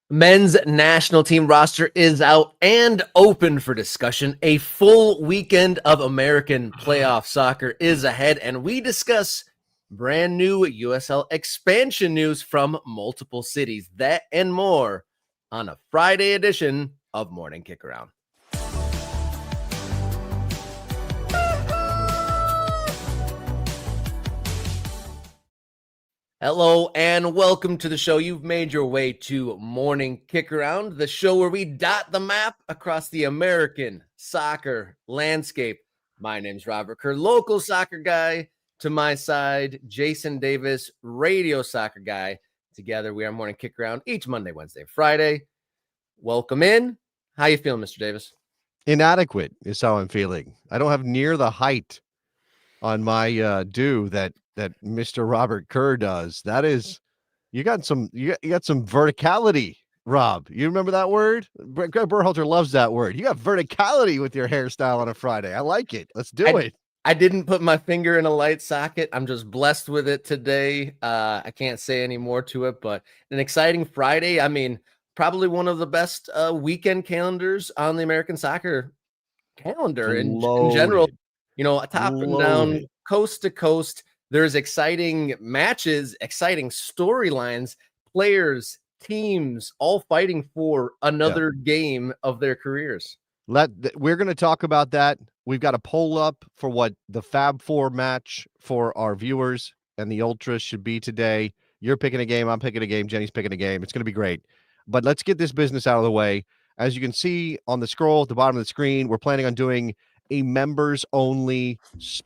Men's national team roster is out and open for discussion. A full weekend of American playoff soccer is ahead, and we discuss brand new USL expansion news from multiple cities. That and more on a Friday edition of Morning Kickaround. Hello and welcome to the show. You've made your way to Morning Kickaround, the show where we dot the map across the American soccer landscape. My name's Robert Kerr, local soccer guy. To my side, Jason Davis, radio soccer guy. Together, we are Morning Kickaround each Monday, Wednesday, Friday. Welcome in. How you feeling, Mr. Davis? Inadequate is how I'm feeling. I don't have near the height on my due that Mr. Robert Kerr does. That is, you got some verticality, Rob. You remember that word? Greg Berhalter loves that word. You got verticality with your hairstyle on a Friday. I like it. Let's do it. I didn't put my finger in a light socket. I'm just blessed with it today. I can't say any more to it, but an exciting Friday. I mean, probably one of the best weekend calendars on the American soccer calendar in general. You know, top and down, coast to coast. There's exciting matches, exciting storylines, players, teams, all fighting for another game of their careers. We're going to talk about that. We've got a poll up for what the Fab Four match for our viewers and the Ultras should be today. You're picking a game. I'm picking a game. Jenny's picking a game. It's going to be great. But let's get this business out of the way. As you can see on the scroll at the bottom of the screen, we're planning on doing a members-only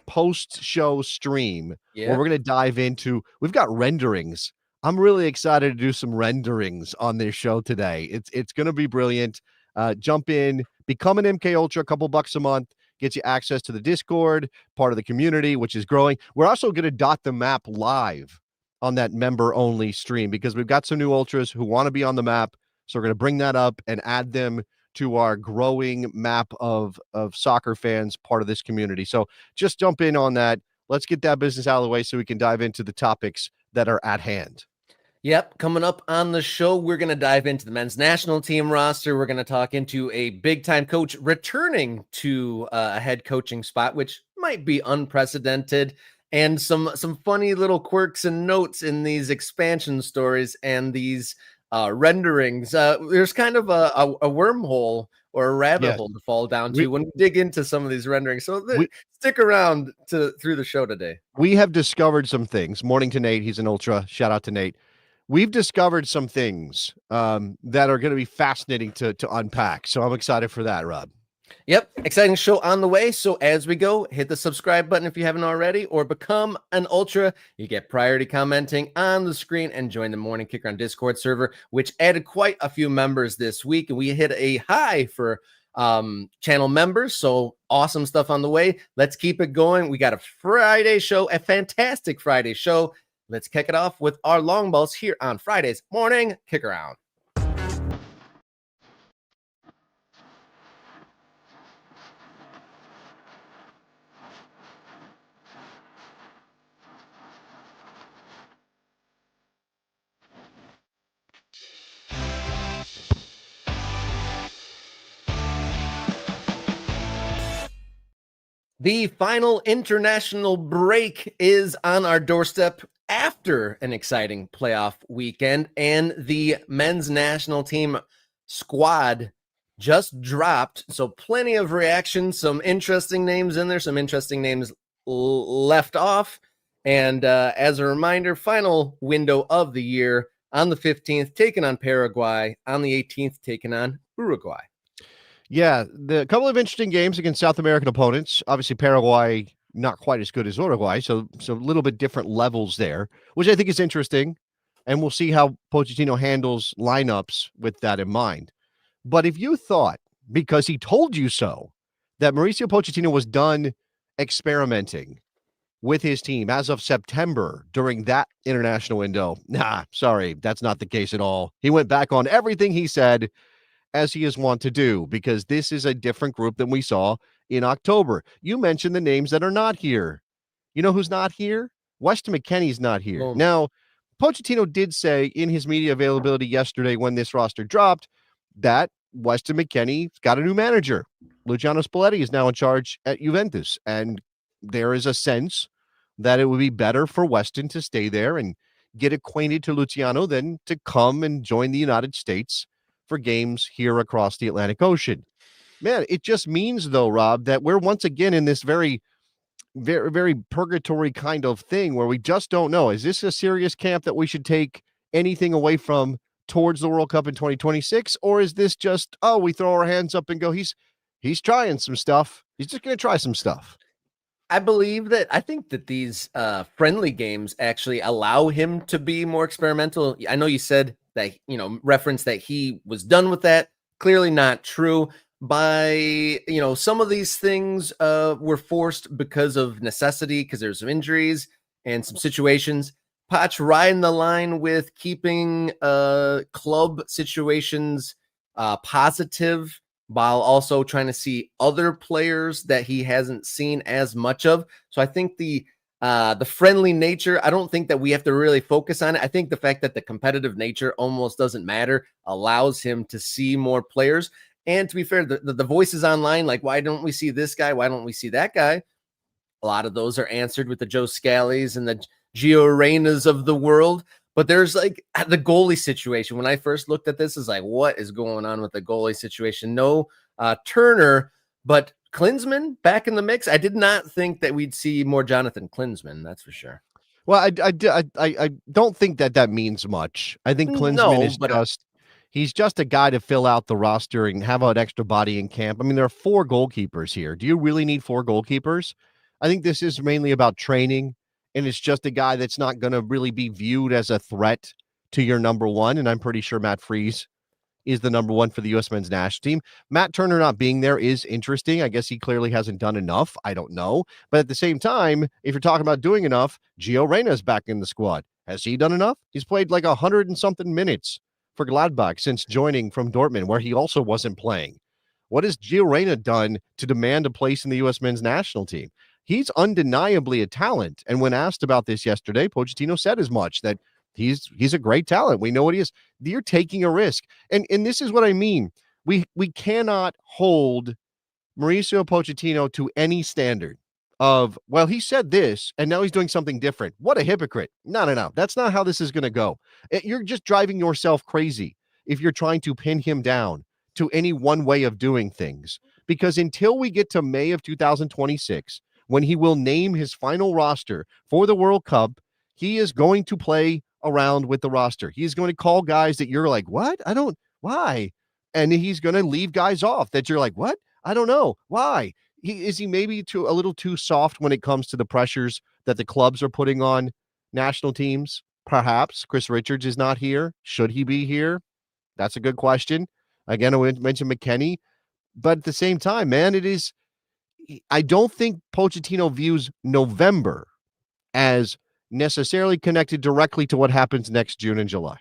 post-show stream where we're going to dive into – we've got renderings. I'm really excited to do some renderings on this show today. It's going to be brilliant. Jump in, become an MK Ultra, a couple bucks a month, gets you access to the Discord, part of the community, which is growing. We're also going to dot the map live on that member-only stream because we've got some new Ultras who want to be on the map. So we're going to bring that up and add them to our growing map of soccer fans, part of this community. So just jump in on that. Let's get that business out of the way so we can dive into the topics that are at hand. Yep. Coming up on the show, we're going to dive into the men's national team roster. We're going to talk into a big-time coach returning to a head coaching spot, which might be unprecedented, and some funny little quirks and notes in these expansion stories and these renderings. There's kind of a wormhole or a rabbit hole to fall down to when we dig into some of these renderings. So stick around through the show today. We have discovered some things. Morning to Nate. He's an Ultra. Shout out to Nate. We've discovered some things that are going to be fascinating to unpack. So I'm excited for that, Rob. Yep. Exciting show on the way. So as we go, hit the subscribe button if you haven't already, or become an Ultra. You get priority commenting on the screen and join the Morning Kickaround Discord server, which added quite a few members this week. And we hit a high for channel members. So awesome stuff on the way. Let's keep it going. We got a Friday show, a fantastic Friday show. Let's kick it off with our long balls here on Friday's Morning Kickaround. The final international break is on our doorstep after an exciting playoff weekend, and the men's national team squad just dropped. So plenty of reactions, some interesting names in there, some interesting names left off. And as a reminder, final window of the year on the 15th, taking on Paraguay, on the 18th, taking on Uruguay. Yeah, the couple of interesting games against South American opponents. Obviously, Paraguay not quite as good as Uruguay, so a little bit different levels there, which I think is interesting. And we'll see how Pochettino handles lineups with that in mind. But if you thought, because he told you so, that Mauricio Pochettino was done experimenting with his team as of September during that international window, sorry, that's not the case at all. He went back on everything he said, as he is wont to do, because this is a different group than we saw in October. You mentioned the names that are not here. You know who's not here? Weston McKennie's not here. Now, Pochettino did say in his media availability yesterday when this roster dropped that Weston McKennie's got a new manager. Luciano Spalletti is now in charge at Juventus, and there is a sense that it would be better for Weston to stay there and get acquainted to Luciano than to come and join the United States for games here across the Atlantic Ocean. Man, it just means, though, Rob, that we're once again in this very, very purgatory kind of thing where we just don't know. Is this a serious camp that we should take anything away from towards the World Cup in 2026? Or is this just, oh, we throw our hands up and go, he's trying some stuff. He's just going to try some stuff. I think that these friendly games actually allow him to be more experimental. I know you said that, reference that he was done with that. Clearly not true. By, some of these things were forced because of necessity, because there's some injuries and some situations. Poch riding the line with keeping club situations positive, while also trying to see other players that he hasn't seen as much of. So I think the friendly nature, I don't think that we have to really focus on it. I think the fact that the competitive nature almost doesn't matter allows him to see more players. And to be fair, the voices online, like, why don't we see this guy? Why don't we see that guy? A lot of those are answered with the Joe Scallies and the Gio Reynas of the world. But there's like the goalie situation. When I first looked at this, is like, what is going on with the goalie situation? No Turner, but Klinsmann back in the mix. I did not think that we'd see more Jonathan Klinsmann. That's for sure. Well, I don't think that means much. I think Klinsmann is just he's just a guy to fill out the roster and have an extra body in camp. I mean, there are 4 goalkeepers here. Do you really need 4 goalkeepers? I think this is mainly about training. And it's just a guy that's not going to really be viewed as a threat to your number one. And I'm pretty sure Matt Freese is the number one for the U.S. men's national team. Matt Turner not being there is interesting. I guess he clearly hasn't done enough. I don't know. But at the same time, if you're talking about doing enough, Gio Reyna's back in the squad. Has he done enough? He's played like 100 and something minutes for Gladbach since joining from Dortmund, where he also wasn't playing. What has Gio Reyna done to demand a place in the U.S. men's national team? He's undeniably a talent. And when asked about this yesterday, Pochettino said as much, that he's a great talent. We know what he is. You're taking a risk. And this is what I mean. We cannot hold Mauricio Pochettino to any standard of, well, he said this and now he's doing something different. What a hypocrite. No. That's not how this is going to go. You're just driving yourself crazy if you're trying to pin him down to any one way of doing things. Because until we get to May of 2026, when he will name his final roster for the World Cup, he is going to play around with the roster. He's going to call guys that you're like, what? Why? And he's going to leave guys off that you're like, what? I don't know. Why? Is he maybe a little too soft when it comes to the pressures that the clubs are putting on national teams? Perhaps. Chris Richards is not here. Should he be here? That's a good question. Again, I mentioned McKennie. But at the same time, man, I don't think Pochettino views November as necessarily connected directly to what happens next June and July.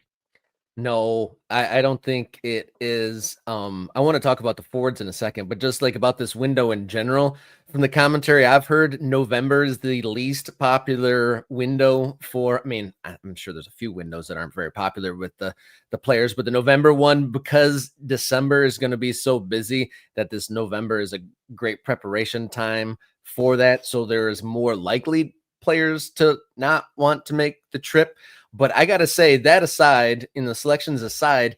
No, I don't think it is. I want to talk about the forwards in a second, but just like about this window in general, from the commentary I've heard, November is the least popular window for, I'm sure there's a few windows that aren't very popular with the players, but the November one, because December is going to be so busy, that this November is a great preparation time for that. So there is more likely players to not want to make the trip. But I got to say, that aside, in the selections aside,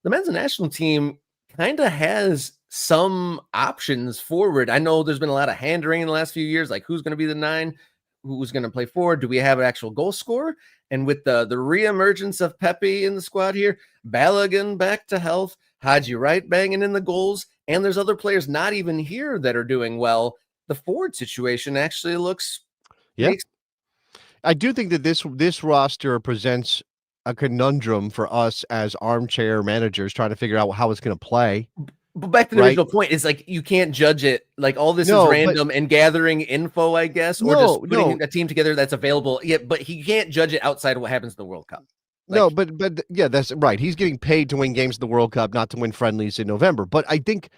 the men's national team kind of has some options forward. I know there's been a lot of hand-wringing in the last few years, like who's going to be the 9, who's going to play forward, do we have an actual goal scorer? And with the reemergence of Pepe in the squad here, Balogun back to health, Haji Wright banging in the goals, and there's other players not even here that are doing well. The forward situation actually looks... Yeah. I do think that this roster presents a conundrum for us as armchair managers trying to figure out how it's going to play. But back to the original point, it's like you can't judge it. Like all this is random and gathering info, I guess, or just putting a team together that's available. Yeah, but he can't judge it outside of what happens in the World Cup. Like, but yeah, that's right. He's getting paid to win games in the World Cup, not to win friendlies in November. But I think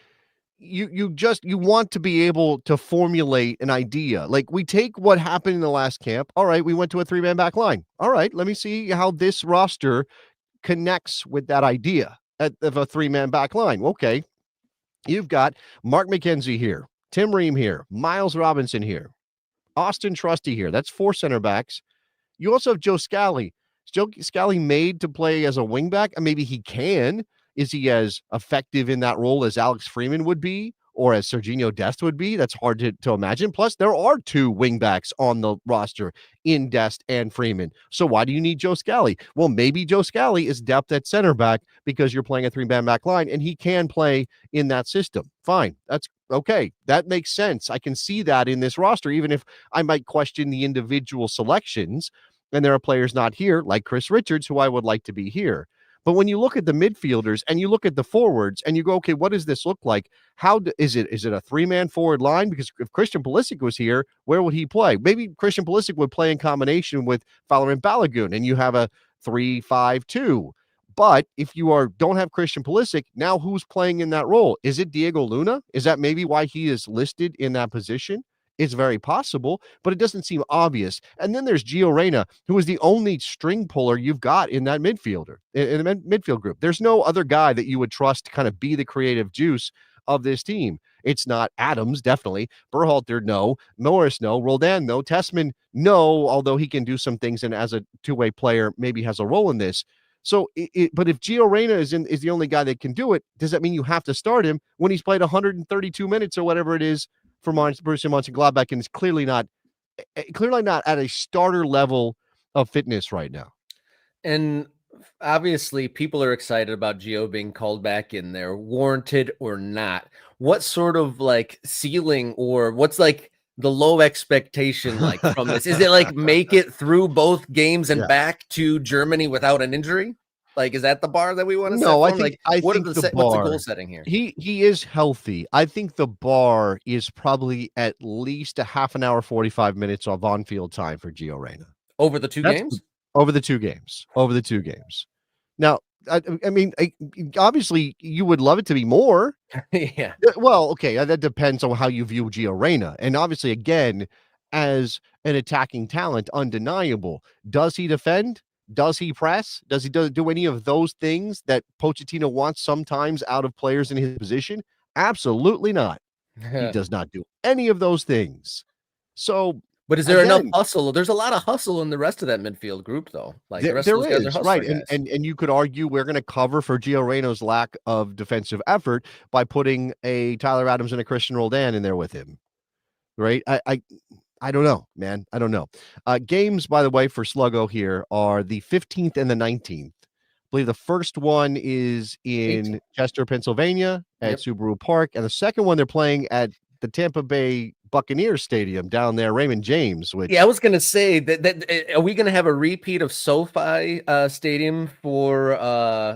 you want to be able to formulate an idea. Like, we take what happened in the last camp. All right, we went to a 3-man back line. All right, let me see how this roster connects with that idea of a 3-man back line. Okay, you've got Mark McKenzie here, Tim Ream here, Miles Robinson here, Austin Trusty here. That's 4 center backs. You also have Joe Scally. Is Joe Scally made to play as a wingback? Maybe he can. Is he as effective in that role as Alex Freeman would be or as Serginho Dest would be? That's hard to imagine. Plus, there are 2 wingbacks on the roster in Dest and Freeman. So why do you need Joe Scally? Well, maybe Joe Scally is depth at center back because you're playing a 3-man back line and he can play in that system. Fine. That's okay. That makes sense. I can see that in this roster, even if I might question the individual selections. And there are players not here, like Chris Richards, who I would like to be here. But when you look at the midfielders and you look at the forwards and you go, okay, what does this look like? Is it a 3-man forward line? Because if Christian Pulisic was here, where would he play? Maybe Christian Pulisic would play in combination with Fowler and Balogun, and you have a 3-5-2. But if you don't have Christian Pulisic, now who's playing in that role? Is it Diego Luna? Is that maybe why he is listed in that position? It's very possible, but it doesn't seem obvious. And then there's Gio Reyna, who is the only string puller you've got in that midfielder, in the midfield group. There's no other guy that you would trust to kind of be the creative juice of this team. It's not Adams, definitely. Berhalter, no. Norris, no. Roldan, no. Tessman, no, although he can do some things and as a two-way player maybe has a role in this. So, but if Gio Reyna is the only guy that can do it, does that mean you have to start him when he's played 132 minutes or whatever it is for Borussia Mönchengladbach and is clearly not at a starter level of fitness right now? And obviously, people are excited about Gio being called back in there, warranted or not. What sort of like ceiling or what's like the low expectation like from this? Is it like make it through both games and back to Germany without an injury? Like, is that the bar that we want to set? No, for I him? think Like, I what think are the what's the bar. goal setting here? He is healthy. I think the bar is probably at least a half an hour, 45 minutes of on-field time for Gio Reyna. Over the two games? Over the two games. Now, I mean, obviously, you would love it to be more. Yeah. Well, okay, that depends on how you view Gio Reyna. And obviously, again, as an attacking talent, undeniable. Does he defend? Does he press? Does he do any of those things that Pochettino wants sometimes out of players in his position? Absolutely not. He does not do any of those things. So, but is there enough hustle? There's a lot of hustle in the rest of that midfield group, though. Like the rest of those guys are hustler right? Guys. And you could argue we're going to cover for Gio Reyna's lack of defensive effort by putting a Tyler Adams and a Christian Roldan in there with him, right? I don't know, man. I don't know. Games, by the way, for Sluggo here are the 15th and the 19th. I believe the first one is in Chester, Pennsylvania at Subaru Park. And the second one they're playing at the Tampa Bay Buccaneers Stadium down there, Raymond James. Which I was gonna say that are we gonna have a repeat of SoFi Stadium for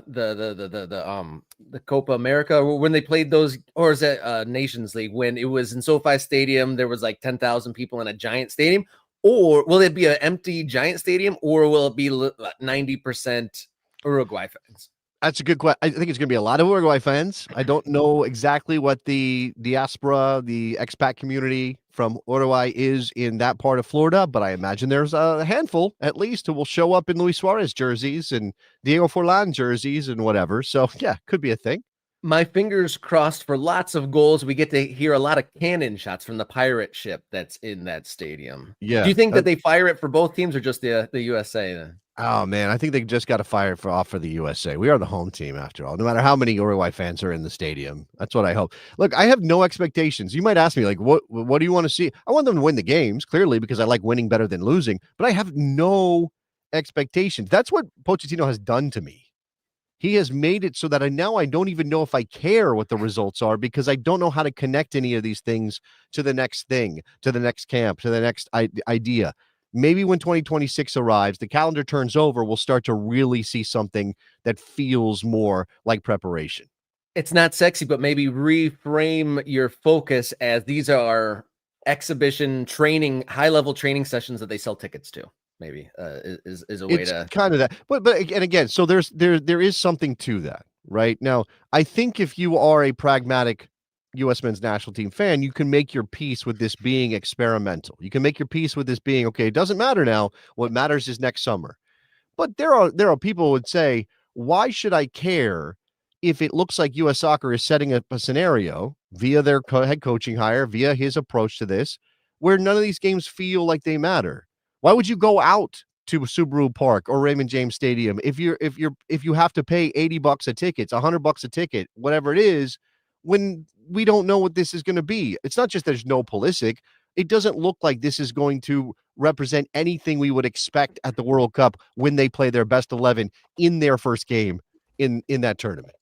the Copa America when they played those, or is it Nations League when it was in SoFi Stadium? There was like 10,000 people in a giant stadium, or will it be an empty giant stadium, or will it be 90% Uruguay fans? That's a good question. I think it's going to be a lot of Uruguay fans. I don't know exactly what the diaspora, the expat community from Uruguay is in that part of Florida, but I imagine there's a handful at least who will show up in Luis Suarez jerseys and Diego Forlan jerseys and whatever. So, yeah, could be a thing. My fingers crossed for lots of goals. We get to hear a lot of cannon shots from the pirate ship that's in that stadium. Yeah. Do you think that they fire it for both teams or just the USA then? Oh, man, I think they just got to fire off for the USA. We are the home team, after all, no matter how many Uruguay fans are in the stadium. That's what I hope. Look, I have no expectations. You might ask me, like, what do you want to see? I want them to win the games, clearly, because I like winning better than losing. But I have no expectations. That's what Pochettino has done to me. He has made it so that I don't even know if I care what the results are because I don't know how to connect any of these things to the next thing, to the next camp, to the next idea. Maybe when 2026 arrives, the calendar turns over, we'll start to really see something that feels more like preparation. It's not sexy, but maybe reframe your focus as these are exhibition training, high-level training sessions that they sell tickets to. Maybe is a way to kind of that. But again, so there is something to that right now. I think if you are a pragmatic U.S. men's national team fan, you can make your peace with this being experimental. You can make your peace with this being, okay, it doesn't matter now. What matters is next summer. But there are people who would say, why should I care if it looks like U.S. Soccer is setting up a scenario via their head coaching hire, via his approach to this, where none of these games feel like they matter? Why would you go out to Subaru Park or Raymond James Stadium if you have to pay $80 a ticket, it's $100 a ticket, whatever it is, when we don't know what this is going to be? It's not just there's no Pulisic. It doesn't look like this is going to represent anything we would expect at the World Cup when they play their best 11 in their first game in that tournament.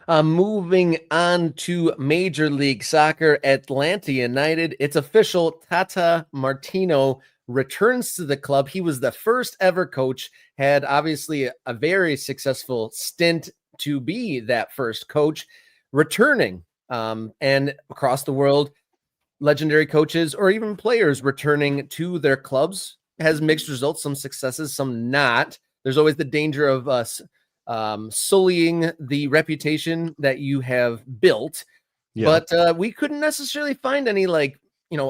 Moving on to Major League Soccer, Atlanta United. It's official. Tata Martino returns to the club. He was the first ever coach, had obviously a very successful stint to be that first coach, returning. And across the world, legendary coaches or even players returning to their clubs has mixed results, some successes, some not. There's always the danger of us sullying the reputation that you have built. Yeah. But we couldn't necessarily find any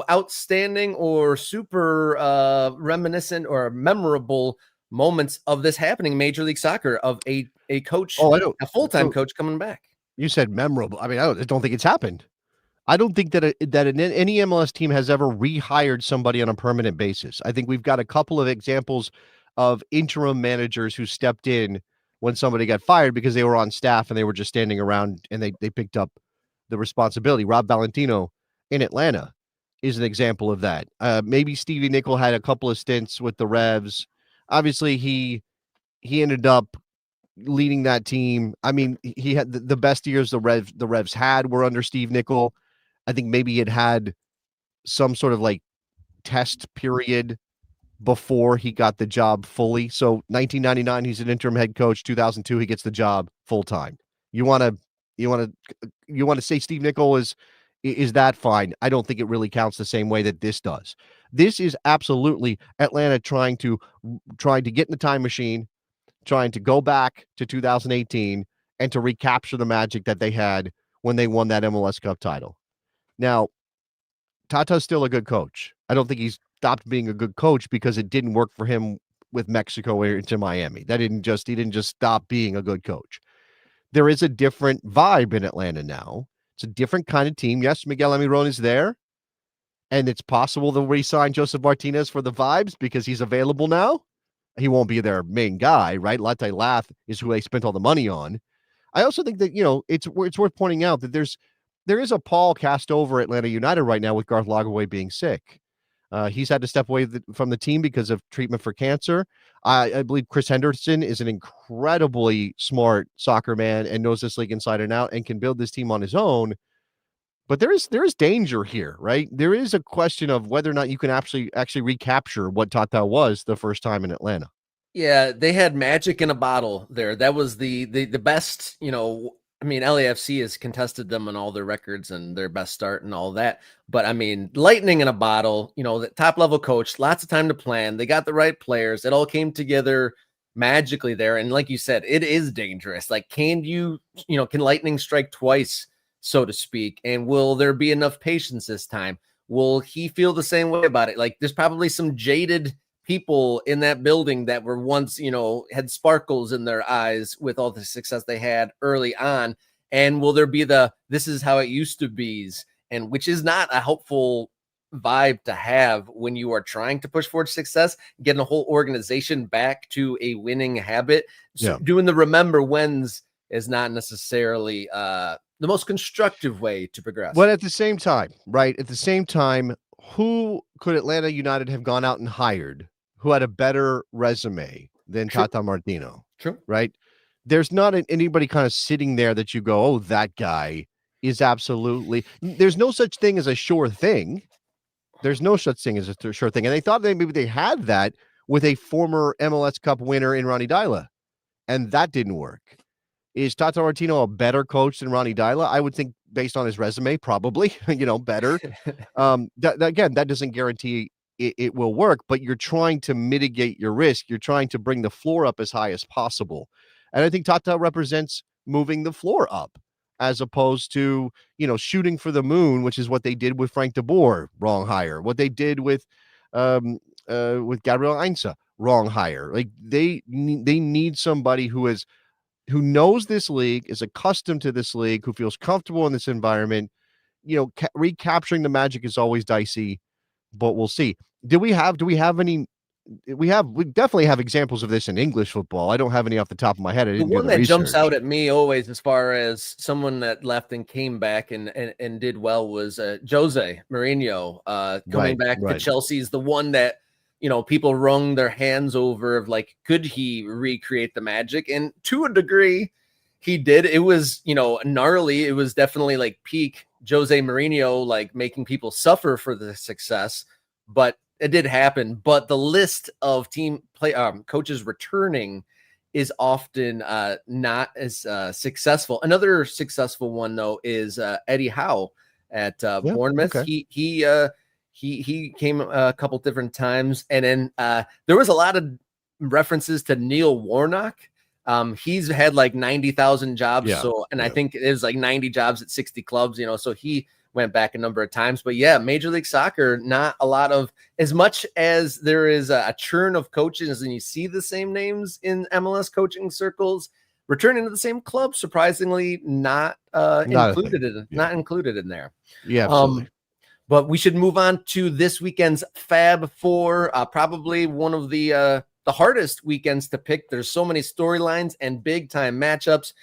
outstanding or super reminiscent or memorable moments of this happening Major League Soccer, of a coach, a full-time coach coming back. You said memorable. I mean, I don't think it's happened. I don't think that any MLS team has ever rehired somebody on a permanent basis. I think we've got a couple of examples of interim managers who stepped in when somebody got fired because they were on staff and they were just standing around and they picked up the responsibility. Rob Valentino in Atlanta is an example of that. Maybe Stevie Nicol had a couple of stints with the Revs. Obviously, he ended up leading that team. I mean, he had the best years the Revs had were under Steve Nicol. I think maybe it had some sort of test period before he got the job fully. So 1999, he's an interim head coach. 2002, he gets the job full time. You want to say Steve Nicol is that fine? I don't think it really counts the same way that this does. This is absolutely Atlanta trying to get in the time machine, trying to go back to 2018 and to recapture the magic that they had when they won that MLS Cup title. Now, Tata's still a good coach. I don't think he's stopped being a good coach because it didn't work for him with Mexico into Miami. He didn't just stop being a good coach. There is a different vibe in Atlanta now. It's a different kind of team. Yes, Miguel Almiron is there, and it's possible they'll re-sign Joseph Martinez for the vibes because he's available now. He won't be their main guy, right? Latte Lath is who they spent all the money on. I also think that, it's worth pointing out that there is a pall cast over Atlanta United right now with Garth Lagerwey being sick. He's had to step away from the team because of treatment for cancer. I believe Chris Henderson is an incredibly smart soccer man and knows this league inside and out and can build this team on his own. But there is danger here, right? There is a question of whether or not you can actually recapture what Tata was the first time in Atlanta. Yeah, they had magic in a bottle there. That was the best, I mean, LAFC has contested them on all their records and their best start and all that. But I mean, lightning in a bottle, the top level coach, lots of time to plan. They got the right players. It all came together magically there. And like you said, it is dangerous. Can lightning strike twice, so to speak? And will there be enough patience this time? Will he feel the same way about it? There's probably some jaded people in that building that were once, had sparkles in their eyes with all the success they had early on. And will there be this is how it used to be, and which is not a helpful vibe to have when you are trying to push forward success, getting a whole organization back to a winning habit. So doing the remember whens is not necessarily the most constructive way to progress. But at the same time, right? At the same time, who could Atlanta United have gone out and hired who had a better resume than Tata Martino? True. Right? There's not anybody kind of sitting there that you go, oh, that guy is absolutely. There's no such thing as a sure thing. There's no such thing as a sure thing. And they thought maybe they had that with a former MLS Cup winner in Ronny Deila, and that didn't work. Is Tata Martino a better coach than Ronny Deila? I would think, based on his resume, probably, better. Again, that doesn't guarantee it will work, but you're trying to mitigate your risk. You're trying to bring the floor up as high as possible. And I think Tata represents moving the floor up. as opposed to, shooting for the moon, which is what they did with Frank de Boer, wrong hire. What they did with Gabriel Einsa, wrong hire. Like they need somebody who knows this league, is accustomed to this league, who feels comfortable in this environment. Recapturing the magic is always dicey, but we'll see. Do we have any? We definitely have examples of this in English football. I don't have any off the top of my head. I The didn't do one the that research. jumps out at me always, as far as someone that left and came back and did well, was Jose Mourinho coming back to Chelsea. Is the one that people wrung their hands over of, like, could he recreate the magic? And to a degree, he did. It was gnarly. It was definitely like peak Jose Mourinho, like making people suffer for the success, but it did happen. But the list of coaches returning is often not as successful. Another successful one, though, is Eddie Howe at Bournemouth. Okay. He came a couple different times, and then there was a lot of references to Neil Warnock. He's had like 90,000 jobs. I think it was like 90 jobs at 60 clubs, so he went back a number of times. But yeah, Major League Soccer, not a lot of, as much as there is a churn of coaches and you see the same names in MLS coaching circles returning to the same club, surprisingly not included in there. Yeah, absolutely. But we should move on to this weekend's Fab Four, probably one of the hardest weekends to pick. There's so many storylines and big time matchups.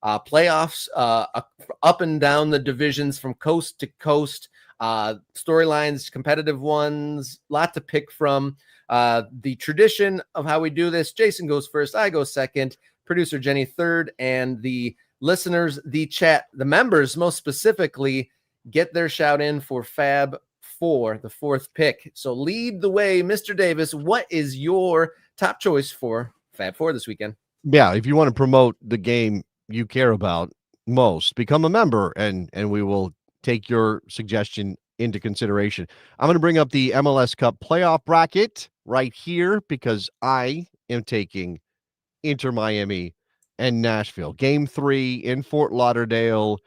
Playoffs up and down the divisions from coast to coast, storylines, competitive ones, lot to pick from. The tradition of how we do this: Jason goes first, I go second, producer Jenny third, and the listeners, the chat, the members most specifically, get their shout in for Fab Four, the fourth pick. So lead the way, Mr. Davis. What is your top choice for Fab Four this weekend? Yeah, if you want to promote the game you care about most, become a member, and we will take your suggestion into consideration. I'm going to bring up the MLS Cup playoff bracket right here because I am taking Inter Miami and Nashville. Game 3 in Fort Lauderdale.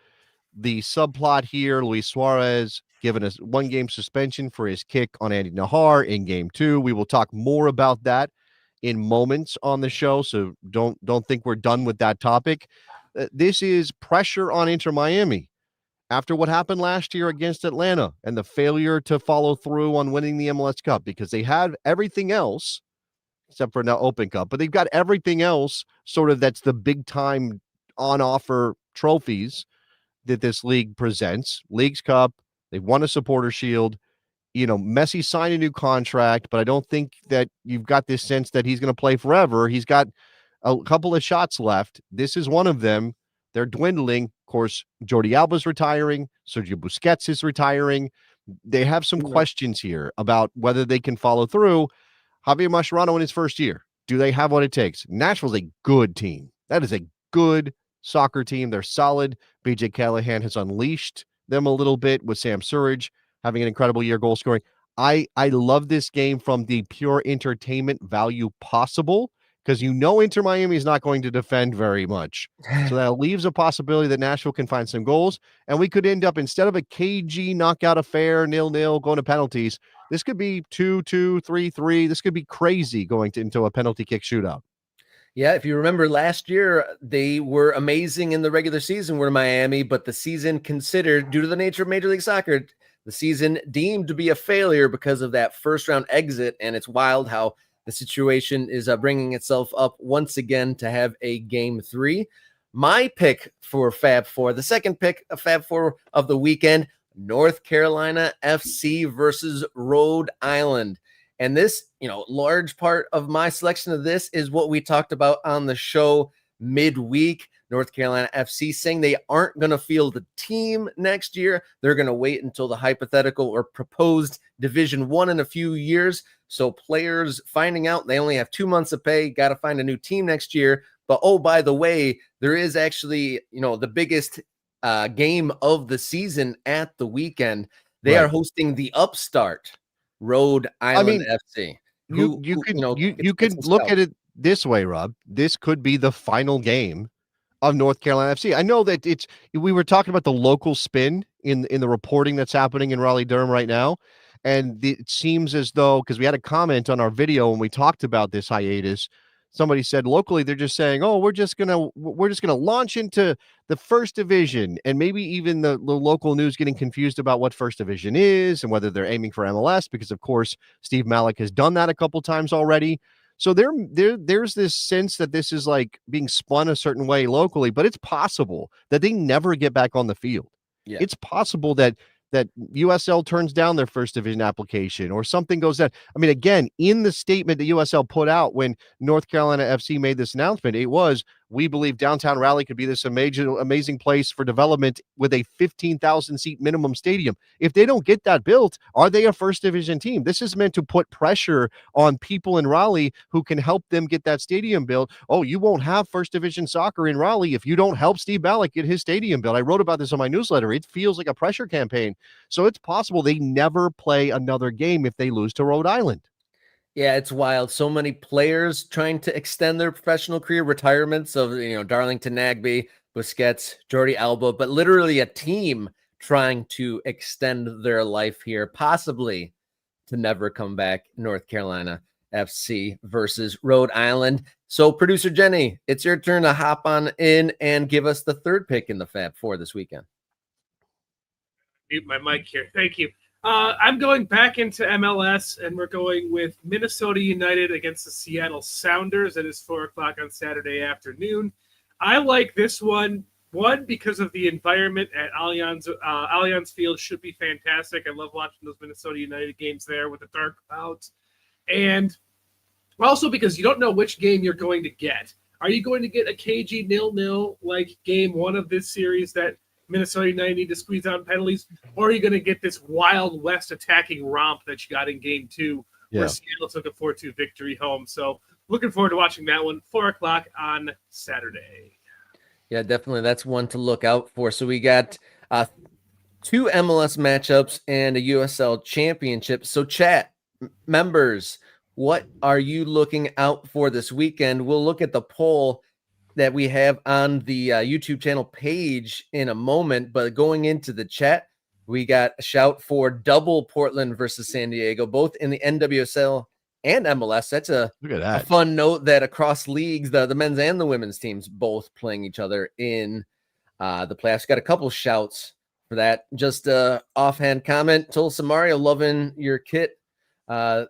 The subplot here: Luis Suarez given a 1-game suspension for his kick on Andy Nahar in Game 2. We will talk more about that in moments on the show, so don't think we're done with that topic. This is pressure on Inter Miami after what happened last year against Atlanta and the failure to follow through on winning the MLS Cup, because they had everything else except for now Open Cup, but they've got everything else sort of that's the big time on offer trophies that this league presents. Leagues Cup, they've won a supporter shield. Messi signed a new contract, but I don't think that you've got this sense that he's going to play forever. He's got a couple of shots left. This is one of them. They're dwindling. Of course, Jordi Alba's retiring. Sergio Busquets is retiring. They have some questions here about whether they can follow through. Javier Mascherano in his first year, do they have what it takes? Nashville's a good team. That is a good soccer team. They're solid. BJ Callahan has unleashed them a little bit with Sam Surridge having an incredible year goal scoring. I love this game from the pure entertainment value possible, because Inter Miami is not going to defend very much. So that leaves a possibility that Nashville can find some goals, and we could end up, instead of a cagey knockout affair, 0-0, going to penalties, this could be 2-2, 3-3. This could be crazy going into a penalty kick shootout. Yeah, if you remember last year, they were amazing in the regular season, were Miami, but the season considered, due to the nature of Major League Soccer, the season deemed to be a failure because of that first round exit. And it's wild how the situation is bringing itself up once again to have a Game 3. My pick for Fab 4, the second pick of Fab 4 of the weekend, North Carolina FC versus Rhode Island. And this, large part of my selection of this is what we talked about on the show midweek. North Carolina FC saying they aren't going to field the team next year. They're going to wait until the hypothetical or proposed Division 1 in a few years. So players finding out they only have 2 months of pay, got to find a new team next year. But, oh, by the way, there is actually, the biggest game of the season at the weekend. They are hosting the upstart Rhode Island FC. You can look at it this way, Rob. This could be the final game of North Carolina FC. I know that we were talking about the local spin in the reporting that's happening in Raleigh-Durham right now, and it seems as though, because we had a comment on our video when we talked about this hiatus, somebody said locally they're just saying, "Oh, we're just gonna launch into the first division," and maybe even the local news getting confused about what first division is and whether they're aiming for MLS, because of course Steve Malik has done that a couple times already. So there's this sense that this is like being spun a certain way locally, but it's possible that they never get back on the field. Yeah. It's possible that USL turns down their first division application or something goes down. I mean, again, in the statement that USL put out when North Carolina FC made this announcement, it was, "We believe downtown Raleigh could be this amazing place for development with a 15,000 seat minimum stadium." If they don't get that built, are they a first division team? This is meant to put pressure on people in Raleigh who can help them get that stadium built. Oh, you won't have first division soccer in Raleigh if you don't help Steve Malik get his stadium built. I wrote about this on my newsletter. It feels like a pressure campaign. So it's possible they never play another game if they lose to Rhode Island. Yeah, it's wild. So many players trying to extend their professional career, retirements of, Darlington Nagbe, Busquets, Jordi Alba, but literally a team trying to extend their life here, possibly to never come back. North Carolina FC versus Rhode Island. So, producer Jenny, it's your turn to hop on in and give us the third pick in the Fab Four this weekend. Mute my mic here. Thank you. I'm going back into MLS, and we're going with Minnesota United against the Seattle Sounders. It is 4 o'clock on Saturday afternoon. I like this one, because of the environment at Allianz Field should be fantastic. I love watching those Minnesota United games there with the dark clouds. And also because you don't know which game you're going to get. Are you going to get a cagey 0-0 like game one of this series that Minnesota United need to squeeze out penalties, or are you going to get this Wild West attacking romp that you got in game two, where Seattle took a 4-2 victory home? So looking forward to watching that one, 4 o'clock on Saturday. Yeah, definitely. That's one to look out for. So we got 2 MLS matchups and a USL championship. So chat members, what are you looking out for this weekend? We'll look at the poll that we have on the YouTube channel page in a moment, but going into the chat, we got a shout for double Portland versus San Diego, both in the NWSL and MLS. That's a fun note that across leagues, the men's and the women's teams both playing each other in the playoffs. Got a couple shouts for that. Just a offhand comment. Tulsa Mario, loving your kit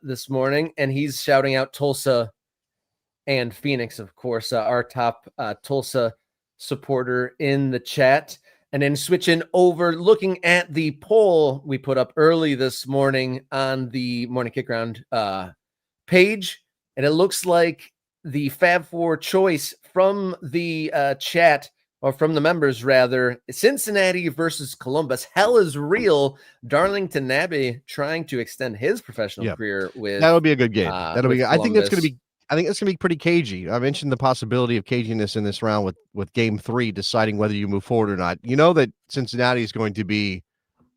this morning, and he's shouting out Tulsa and Phoenix, of course, our top Tulsa supporter in the chat. And then switching over, looking at the poll we put up early this morning on the Morning Kickaround page. And it looks like the Fab Four choice from the chat, or from the members rather, Cincinnati versus Columbus. Hell is real. Darlington Nagbe trying to extend his professional career with. That'll be a good game. That'll be good. Columbus. I think it's going to be pretty cagey. I mentioned the possibility of caginess in this round with game 3, deciding whether you move forward or not. You know that Cincinnati is going to be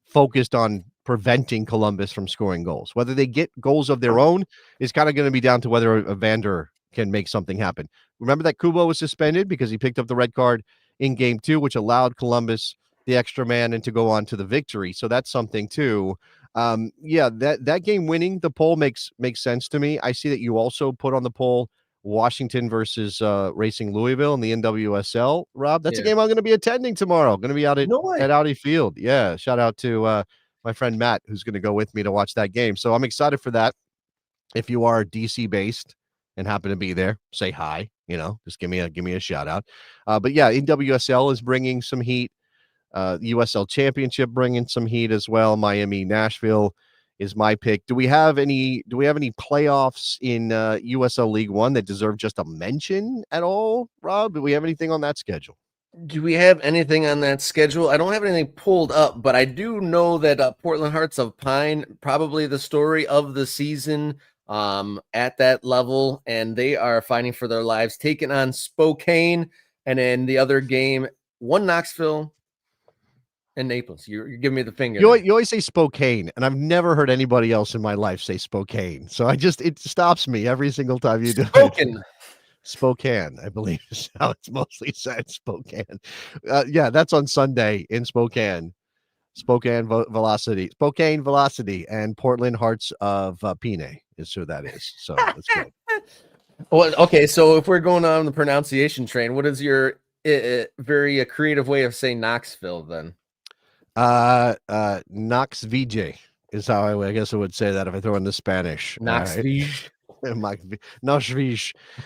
focused on preventing Columbus from scoring goals. Whether they get goals of their own is kind of going to be down to whether Evander can make something happen. Remember that Kubo was suspended because he picked up the red card in game 2, which allowed Columbus the extra man and to go on to the victory. So that's something too. That game winning the poll makes sense to me. I see that you also put on the poll Washington versus Racing Louisville in the NWSL. Rob, that's a game I'm going to be attending tomorrow. Going to be out at Audi Field. Yeah, shout out to my friend Matt, who's going to go with me to watch that game. So I'm excited for that. If you are DC based and happen to be there, say hi. Just give me a shout out. But yeah, NWSL is bringing some heat. USL Championship bringing some heat as well. Miami, Nashville is my pick. Do we have any playoffs in USL League One that deserve just a mention at all, Rob? Do we have anything on that schedule? Do we have anything on that schedule? I don't have anything pulled up, but I do know that Portland Hearts of Pine, probably the story of the season at that level, and they are fighting for their lives, taking on Spokane, and then the other game, one Knoxville and Naples. You're giving me the finger. You always say Spokane, and I've never heard anybody else in my life say Spokane. So it stops me every single time you do Spoken. Spokane, I believe is how it's mostly said. Spokane. Yeah, that's on Sunday in Spokane. Spokane Velocity, and Portland Hearts of Pine is who that is. So let's go. Well, okay, so if we're going on the pronunciation train, what is your very creative way of saying Knoxville then? Knox VJ is how I guess I would say that if I throw in the Spanish. Knoxville. Knoxville.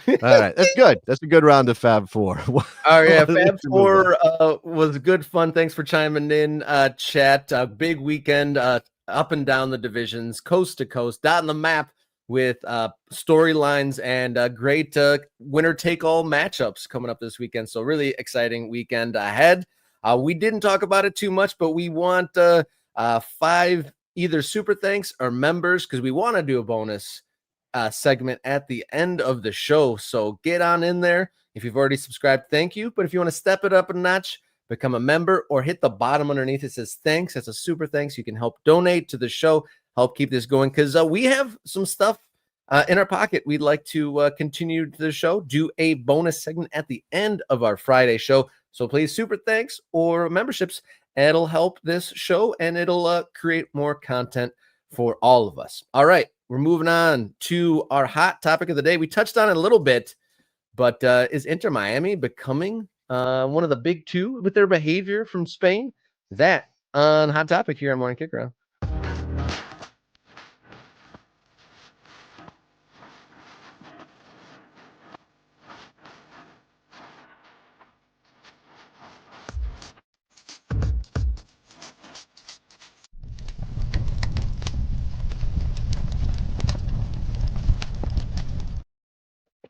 All right, that's good. That's a good round of Fab Four. Oh yeah, Fab Four was good fun. Thanks for chiming in, chat. Big weekend, up and down the divisions, coast to coast, dotting the map with storylines and great winner take all matchups coming up this weekend. So really exciting weekend ahead. We didn't talk about it too much, but we want 5 either super thanks or members because we want to do a bonus segment at the end of the show. So get on in there. If you've already subscribed, thank you. But if you want to step it up a notch, become a member or hit the bottom underneath. It says thanks. That's a super thanks. You can help donate to the show, help keep this going because we have some stuff in our pocket. We'd like to continue the show, do a bonus segment at the end of our Friday show. So please, super thanks or memberships. It'll help this show and it'll create more content for all of us. All right, we're moving on to our hot topic of the day. We touched on it a little bit, but is Inter Miami becoming one of the big two with their behavior from Spain? That on Hot Topic here on Morning Kickaround.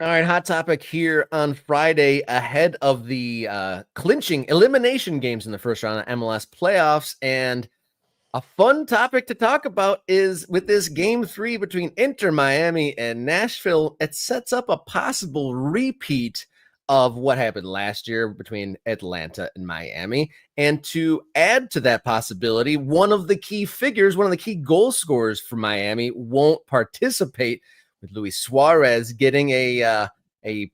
All right, hot topic here on Friday ahead of the clinching elimination games in the first round of MLS playoffs. And a fun topic to talk about is with this game 3 between Inter Miami and Nashville, it sets up a possible repeat of what happened last year between Atlanta and Miami. And to add to that possibility, one of the key figures, one of the key goal scorers for Miami won't participate, with Luis Suarez getting a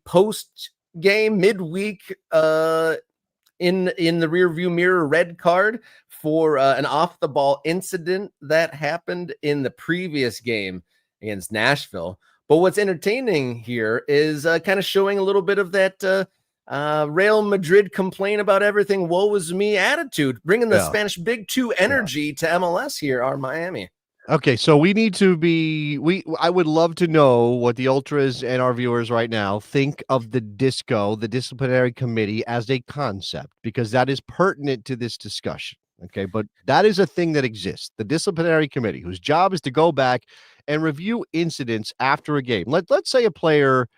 post game midweek in the rear view mirror red card for an off the ball incident that happened in the previous game against Nashville. But what's entertaining here is kind of showing a little bit of that Real Madrid complain about everything, woe is me attitude, bringing the Spanish Big Two energy to MLS here, our Miami. Okay, so we need to be I would love to know what the Ultras and our viewers right now think of the disciplinary committee as a concept, because that is pertinent to this discussion. Okay, but that is a thing that exists. The disciplinary committee, whose job is to go back and review incidents after a game. Let's say a player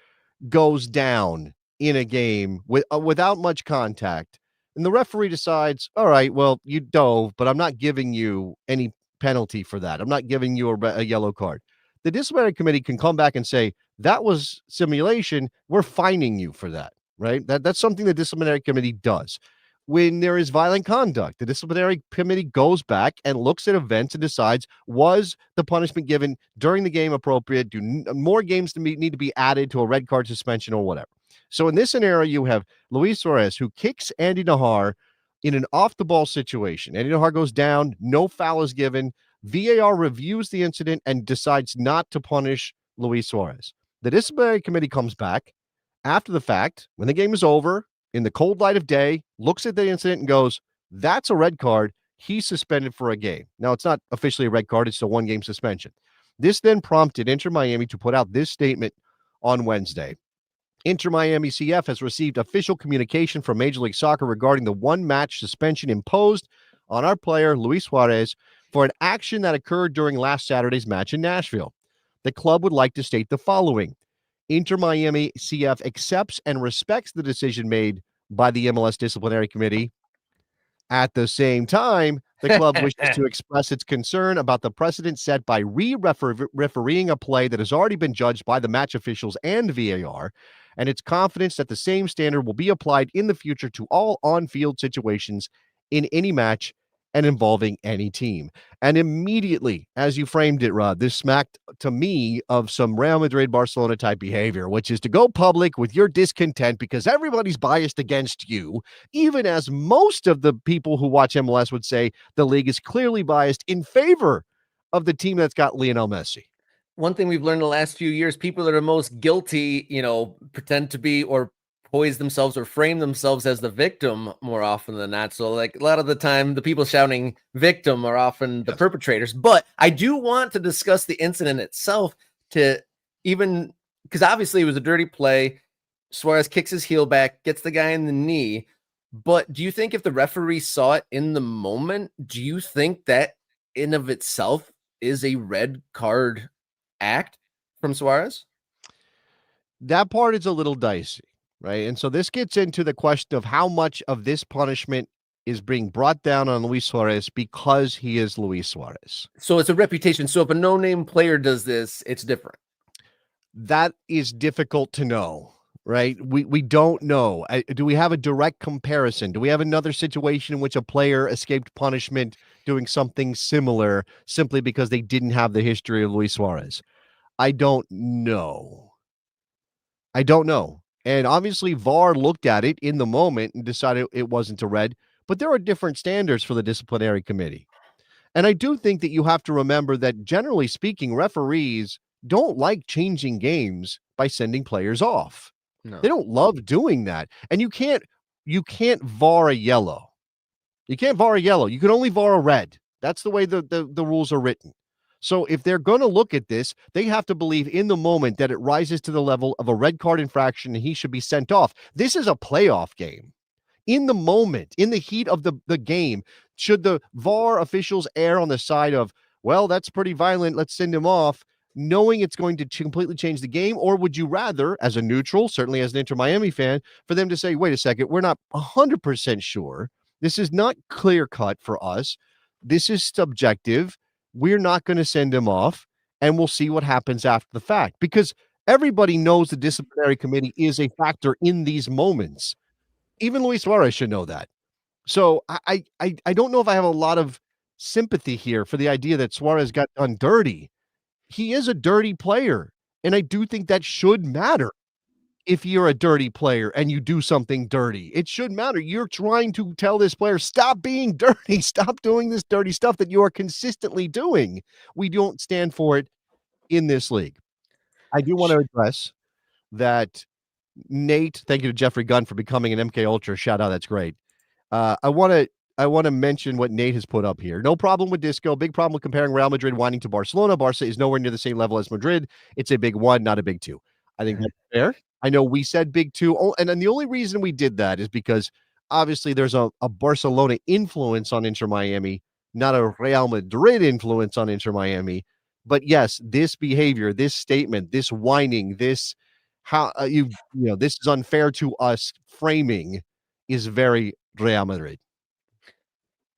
goes down in a game without much contact, and the referee decides, all right, well, you dove, but I'm not giving you any penalty for that. I'm not giving you a yellow card. The disciplinary committee can come back and say, that was simulation. We're fining you for that, right? That's something the disciplinary committee does. When there is violent conduct, the disciplinary committee goes back and looks at events and decides, was the punishment given during the game appropriate? Do more games need to be added to a red card suspension or whatever? So in this scenario, you have Luis Suarez, who kicks Andy Nahar in an off-the-ball situation. Andy Nahar goes down, no foul is given. VAR reviews the incident and decides not to punish Luis Suarez. The disciplinary committee comes back after the fact, when the game is over, in the cold light of day, looks at the incident and goes, that's a red card. He's suspended for a game. Now, it's not officially a red card. It's a one-game suspension. This then prompted Inter Miami to put out this statement on Wednesday. Inter Miami CF has received official communication from Major League Soccer regarding the one-match suspension imposed on our player, Luis Suarez, for an action that occurred during last Saturday's match in Nashville. The club would like to state the following. Inter Miami CF accepts and respects the decision made by the MLS Disciplinary Committee. At the same time, the club wishes to express its concern about the precedent set by refereeing a play that has already been judged by the match officials and VAR, and its confidence that the same standard will be applied in the future to all on-field situations in any match and involving any team. And immediately, as you framed it, Rod, this smacked to me of some Real Madrid, Barcelona type behavior, which is to go public with your discontent because everybody's biased against you, even as most of the people who watch MLS would say the league is clearly biased in favor of the team that's got Lionel Messi. One thing we've learned in the last few years, people that are most guilty, pretend to be or poise themselves or frame themselves as the victim more often than not. So like a lot of the time, the people shouting victim are often the perpetrators. But I do want to discuss the incident itself because obviously it was a dirty play. Suarez kicks his heel back, gets the guy in the knee. But do you think if the referee saw it in the moment, do you think that in of itself is a red card act from Suarez? That part is a little dicey, right? And so this gets into the question of how much of this punishment is being brought down on Luis Suarez because he is Luis Suarez. So it's a reputation. So if a no-name player does this, it's different. That is difficult to know, right? We don't know. Do we have a direct comparison? Do we have another situation in which a player escaped punishment doing something similar simply because they didn't have the history of Luis Suarez? I don't know. And obviously VAR looked at it in the moment and decided it wasn't a red, but there are different standards for the disciplinary committee. And I do think that you have to remember that generally speaking, referees don't like changing games by sending players off. No. They don't love doing that. And you can't VAR a yellow. You can't VAR a yellow. You can only VAR a red. That's the way the rules are written. So if they're going to look at this, they have to believe in the moment that it rises to the level of a red card infraction and he should be sent off. This is a playoff game. In the moment, in the heat of the game, should the VAR officials err on the side of, well, that's pretty violent, let's send him off, knowing it's going to completely change the game? Or would you rather, as a neutral, certainly as an Inter Miami fan, for them to say, wait a second, we're not 100% sure. This is not clear cut for us. This is subjective. We're not going to send him off, and we'll see what happens after the fact. Because everybody knows the disciplinary committee is a factor in these moments. Even Luis Suarez should know that. So I don't know if I have a lot of sympathy here for the idea that Suarez got done dirty. He is a dirty player, and I do think that should matter. If you're a dirty player and you do something dirty, it should matter. You're trying to tell this player, stop being dirty, stop doing this dirty stuff that you are consistently doing. We don't stand for it in this league. I do want to address that Nate, thank you to Jeffrey Gunn for becoming an MK Ultra. Shout out, that's great. I want to mention what Nate has put up here. No problem with Disco. Big problem with comparing Real Madrid whining to Barcelona. Barca is nowhere near the same level as Madrid. It's a big one, not a big two. I think that's fair. I know we said big two, and the only reason we did that is because obviously there's a Barcelona influence on Inter Miami, not a Real Madrid influence on Inter Miami. But yes, this behavior, this statement, this whining, this this is unfair to us framing is very Real Madrid.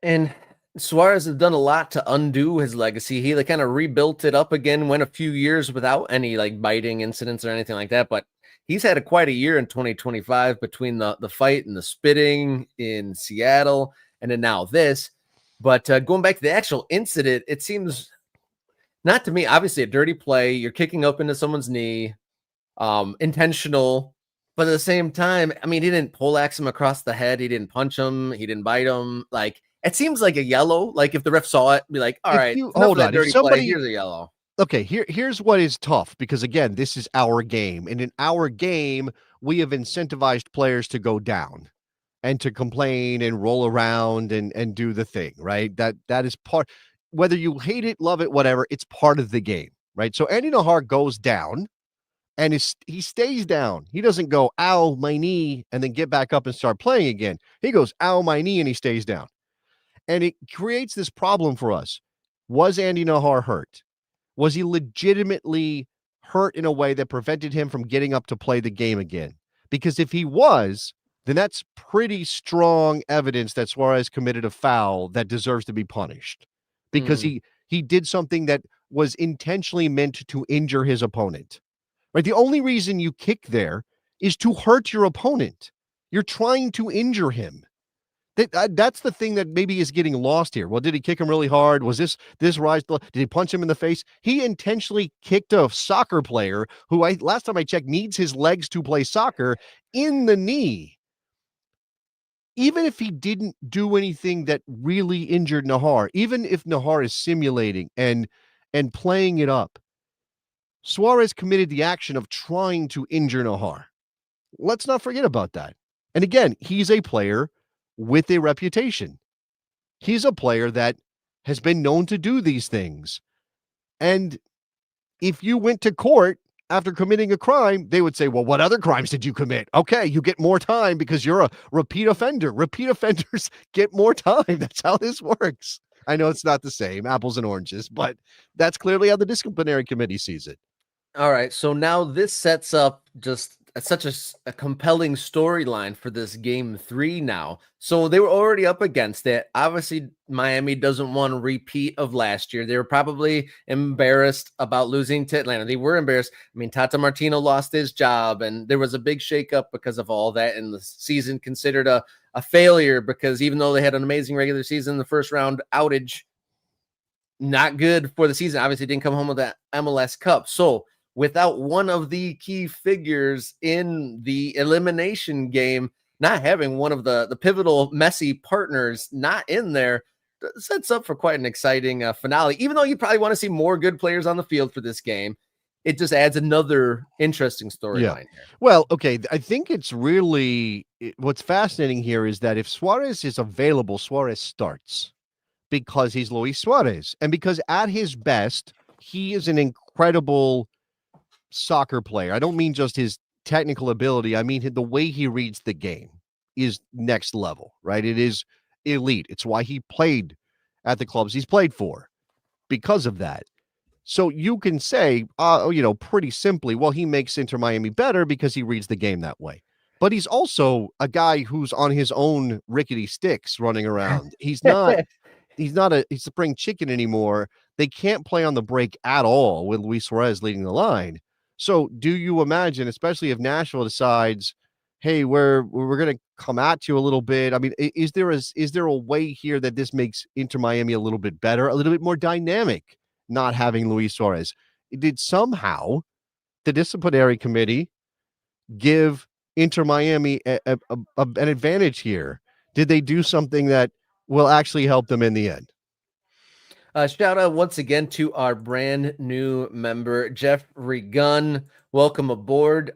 And Suarez has done a lot to undo his legacy. He kind of rebuilt it up again, went a few years without any biting incidents or anything like that. But he's had quite a year in 2025 between the fight and the spitting in Seattle and then now this. But going back to the actual incident, it seems not to me, obviously a dirty play. You're kicking up into someone's knee, intentional. But at the same time, I mean, he didn't poleaxe him across the head. He didn't punch him. He didn't bite him. It seems like a yellow. If the ref saw it, be like, all right, hold on. Dirty play, here's a yellow. Okay, here's what is tough, because again, this is our game. And in our game, we have incentivized players to go down and to complain and roll around and do the thing, right? That is part, whether you hate it, love it, whatever, it's part of the game, right? So Andy Najar goes down and he stays down. He doesn't go, ow, my knee, and then get back up and start playing again. He goes, ow, my knee, and he stays down. And it creates this problem for us. Was Andy Najar hurt? Was he legitimately hurt in a way that prevented him from getting up to play the game again? Because if he was, then that's pretty strong evidence that Suarez committed a foul that deserves to be punished. Because he did something that was intentionally meant to injure his opponent. Right? The only reason you kick there is to hurt your opponent. You're trying to injure him. That's the thing that maybe is getting lost here. Well, did he kick him really hard? Was this rise? Did he punch him in the face? He intentionally kicked a soccer player who last time I checked needs his legs to play soccer in the knee. Even if he didn't do anything that really injured Nahar, even if Nahar is simulating and playing it up, Suarez committed the action of trying to injure Nahar. Let's not forget about that. And again, he's a player with a reputation. He's a player that has been known to do these things. And if you went to court after committing a crime, they would say, well, what other crimes did you commit? Okay, you get more time because you're a repeat offender. Repeat offenders get more time. That's how this works. I know it's not the same, apples and oranges, but that's clearly how the disciplinary committee sees it. All right, so now this sets up just such a compelling storyline for this game 3 now. So they were already up against it. Obviously, Miami doesn't want a repeat of last year. They were probably embarrassed about losing to Atlanta. They were embarrassed. I mean, Tata Martino lost his job, and there was a big shakeup because of all that, and the season considered a failure because even though they had an amazing regular season, the first round outage, not good for the season. Obviously, didn't come home with that MLS Cup. So without one of the key figures in the elimination game, not having one of the pivotal Messi partners not in there, sets up for quite an exciting finale. Even though you probably want to see more good players on the field for this game, it just adds another interesting storyline here. Well, okay, I think it's really what's fascinating here is that if Suarez is available, Suarez starts because he's Luis Suarez, and because at his best, he is an incredible soccer player. I don't mean just his technical ability. I mean the way he reads the game is next level, right? It is elite. It's why he played at the clubs he's played for because of that. So you can say, pretty simply, well, he makes Inter Miami better because he reads the game that way. But he's also a guy who's on his own rickety sticks running around. He's not a spring chicken anymore. They can't play on the break at all with Luis Suarez leading the line. So do you imagine, especially if Nashville decides, hey, we're going to come at you a little bit? I mean, is there a way here that this makes Inter Miami a little bit better, a little bit more dynamic, not having Luis Suarez? Did somehow the disciplinary committee give Inter Miami an advantage here? Did they do something that will actually help them in the end? Shout out once again to our brand new member, Jeffrey Gunn. Welcome aboard.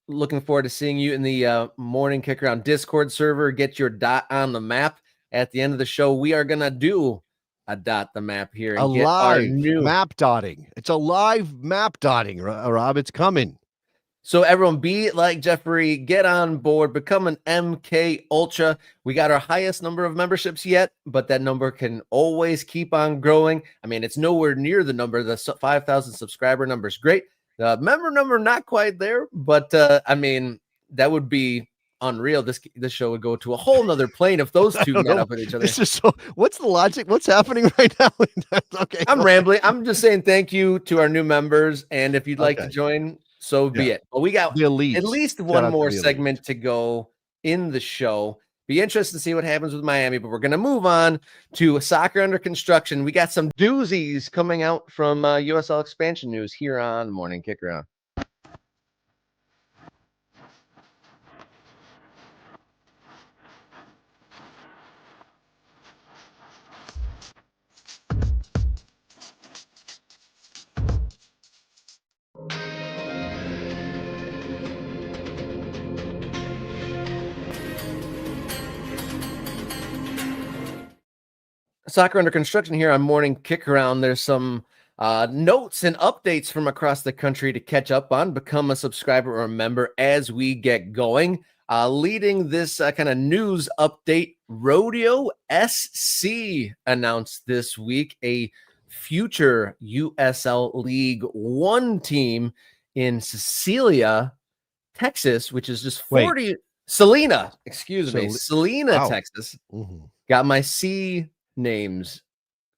Looking forward to seeing you in the Morning Kickaround Discord server. Get your dot on the map. At the end of the show, we are going to do a dot the map here. And get live map dotting. It's a live map dotting, Rob. It's coming. So everyone be like Jeffrey, get on board, become an MK Ultra. We got our highest number of memberships yet, but that number can always keep on growing. I mean, it's nowhere near the number. The 5,000 subscriber number is great. The member number, not quite there, but I mean, that would be unreal. This show would go to a whole nother plane if those two met up with each other. This is so. What's the logic? What's happening right now? Okay, I'm rambling. I'm just saying thank you to our new members, and if you'd like to join, so be it. But we got at least one more segment to go in the show. Be interested to see what happens with Miami, but we're going to move on to soccer under construction. We got some doozies coming out from USL expansion news here on Morning Kickaround. Soccer under construction here on Morning Kickaround. There's some notes and updates from across the country to catch up on. Become a subscriber or a member as we get going. Leading this kind of news update, Rodeo SC announced this week a future USL League One team in Cecilia, Texas, which is just 40. Salina, Salina, wow. Texas. Mm-hmm. Got my C names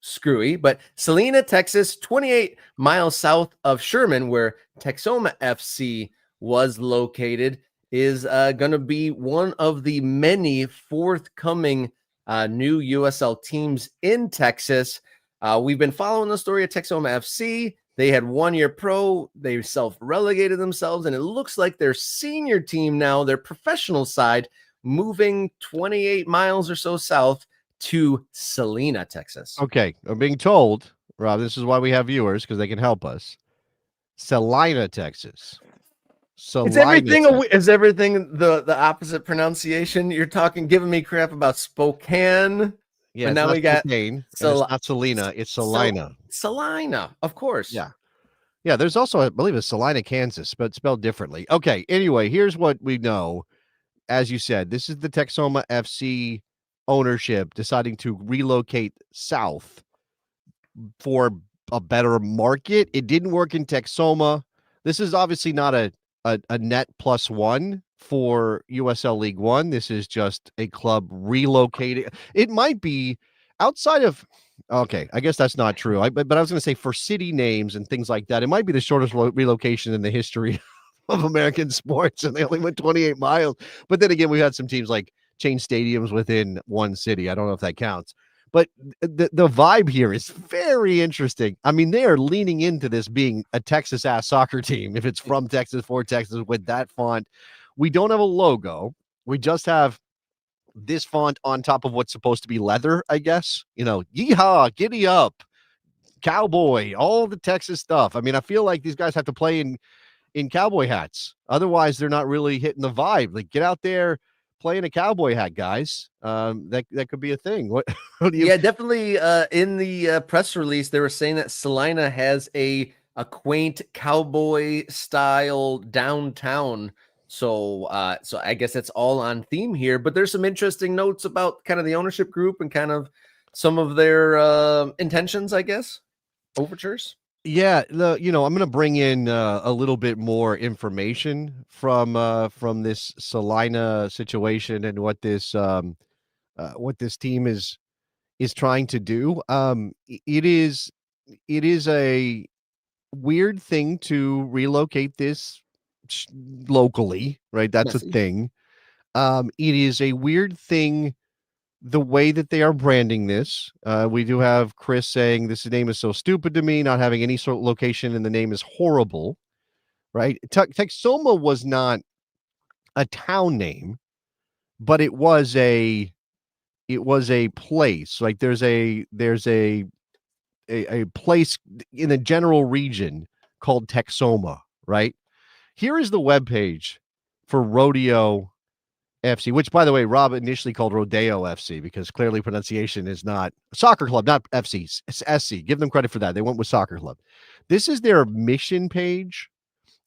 screwy, but Salina, Texas, 28 miles south of Sherman, where Texoma FC was located, is going to be one of the many forthcoming new USL teams in Texas. We've been following the story of Texoma FC. They had 1 year pro. They self-relegated themselves, and it looks like their senior team now, their professional side, moving 28 miles or so south to Salina, Texas. Okay, I'm being told, Rob, this is why we have viewers, because they can help us. Salina, Texas. Is everything the opposite pronunciation? You're giving me crap about Spokane. Yeah, but it's now not we got Spokane, and it's not Salina, it's Salina. Salina, of course. Yeah. Yeah, there's also, I believe, a Salina, Kansas, but spelled differently. Okay, anyway, here's what we know. As you said, this is the Texoma FC ownership deciding to relocate south for a better market. It didn't work in Texoma. This is obviously not a net +1 for USL League One. This is just a club relocating. It might be outside of. Okay, I guess that's not true. But I was going to say for city names and things like that, it might be the shortest relocation in the history of American sports, and they only went 28 miles. But then again, we had some teams like chain stadiums within one city. I don't know if that counts. But the vibe here is very interesting. I mean, they are leaning into this being a Texas-ass soccer team. If it's from Texas, for Texas, with that font. We don't have a logo. We just have this font on top of what's supposed to be leather, I guess. You know, yeehaw, giddy up, cowboy, all the Texas stuff. I mean, I feel like these guys have to play in cowboy hats. Otherwise, they're not really hitting the vibe. Like, get out there, play in a cowboy hat, guys. That could be a thing. What do you? Yeah, definitely. In the press release, they were saying that Salina has a quaint cowboy style downtown. So I guess it's all on theme here. But there's some interesting notes about kind of the ownership group and kind of some of their intentions, I guess, overtures. Yeah, I'm going to bring in a little bit more information from this Salina situation and what this team is trying to do. It is a weird thing to relocate this locally, right? That's Messy. a thing. It is a weird thing the way that they are branding this. We do have Chris saying this name is so stupid to me, not having any sort of location in the name is horrible, right? Texoma was not a town name, but it was a place. Like there's a place in a general region called Texoma, right? Here is the webpage for Rodeo FC, which, by the way, Rob initially called Rodeo FC because clearly pronunciation is not soccer club, not FC, it's SC. Give them credit for that. They went with soccer club. This is their mission page.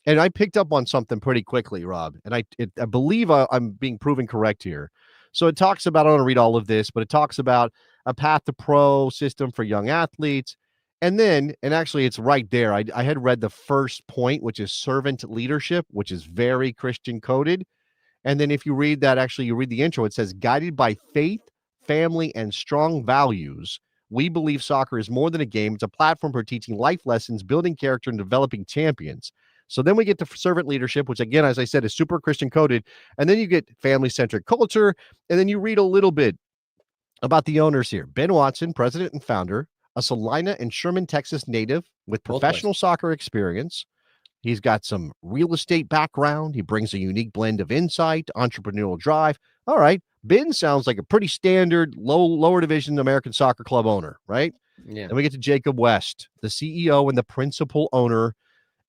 And I picked up on something pretty quickly, Rob. And I believe I'm being proven correct here. So it talks about, I don't want to read all of this, but it talks about a path to pro system for young athletes. And then, and actually it's right there. I had read the first point, which is servant leadership, which is very Christian coded. And then if you read that, actually, you read the intro, it says, guided by faith, family, and strong values, we believe soccer is more than a game. It's a platform for teaching life lessons, building character, and developing champions. So then we get to servant leadership, which, again, as I said, is super Christian coded. And then you get family-centric culture. And then you read a little bit about the owners here. Ben Watson, president and founder, a Salina and Sherman, Texas native with professional soccer experience. He's got some real estate background. He brings a unique blend of insight, entrepreneurial drive. All right. Ben sounds like a pretty standard lower division American soccer club owner, right? Yeah. Then we get to Jacob West, the CEO and the principal owner,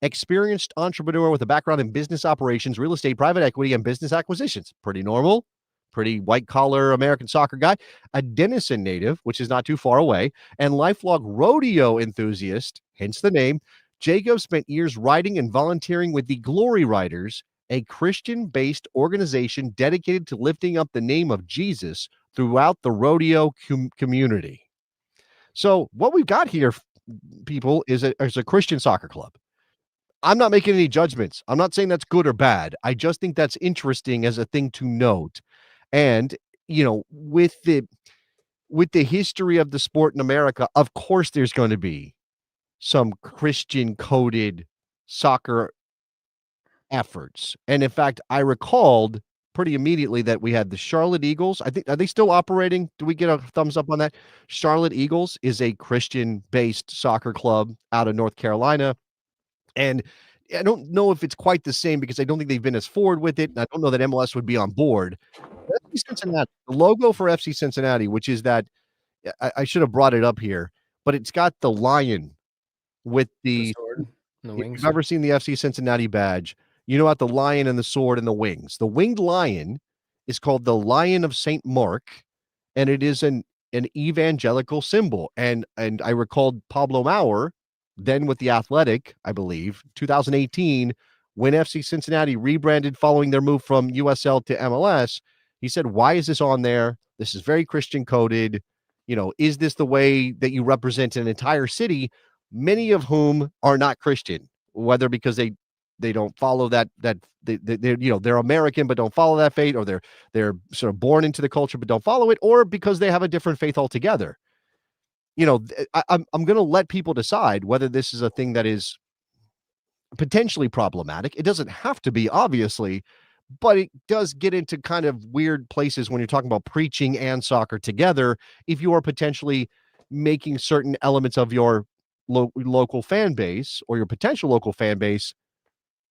experienced entrepreneur with a background in business operations, real estate, private equity, and business acquisitions. Pretty normal, pretty white collar American soccer guy. A Denison native, which is not too far away, and lifelong rodeo enthusiast, hence the name. Jacob spent years writing and volunteering with the Glory Riders, a Christian-based organization dedicated to lifting up the name of Jesus throughout the rodeo community. So what we've got here, people, is a Christian soccer club. I'm not making any judgments. I'm not saying that's good or bad. I just think that's interesting as a thing to note. And, with the history of the sport in America, of course there's going to be some Christian coded soccer efforts. And in fact, I recalled pretty immediately that we had the Charlotte Eagles. I think, are they still operating? Do we get a thumbs up on that? Charlotte Eagles is a Christian-based soccer club out of North Carolina. And I don't know if it's quite the same because I don't think they've been as forward with it. And I don't know that MLS would be on board. FC Cincinnati, the logo for FC Cincinnati, which is that I should have brought it up here, but it's got the lion with The the sword and the if wings. you've ever seen the FC Cincinnati badge, you know about the lion and the sword and the wings. The winged lion is called the Lion of St. Mark, and it is an evangelical symbol. And I recalled Pablo Maurer, then with the Athletic, I believe, 2018, when FC Cincinnati rebranded following their move from USL to MLS. He said, "Why is this on there? This is very Christian coded. You know, is this the way that you represent an entire city, many of whom are not Christian, whether because they don't follow that they're, you know, they're American but don't follow that faith, or they're sort of born into the culture but don't follow it, or because they have a different faith altogether." You know, I'm going to let people decide whether this is a thing that is potentially problematic. It doesn't have to be, obviously, but it does get into kind of weird places when you're talking about preaching and soccer together. If you are potentially making certain elements of your local fan base or your potential local fan base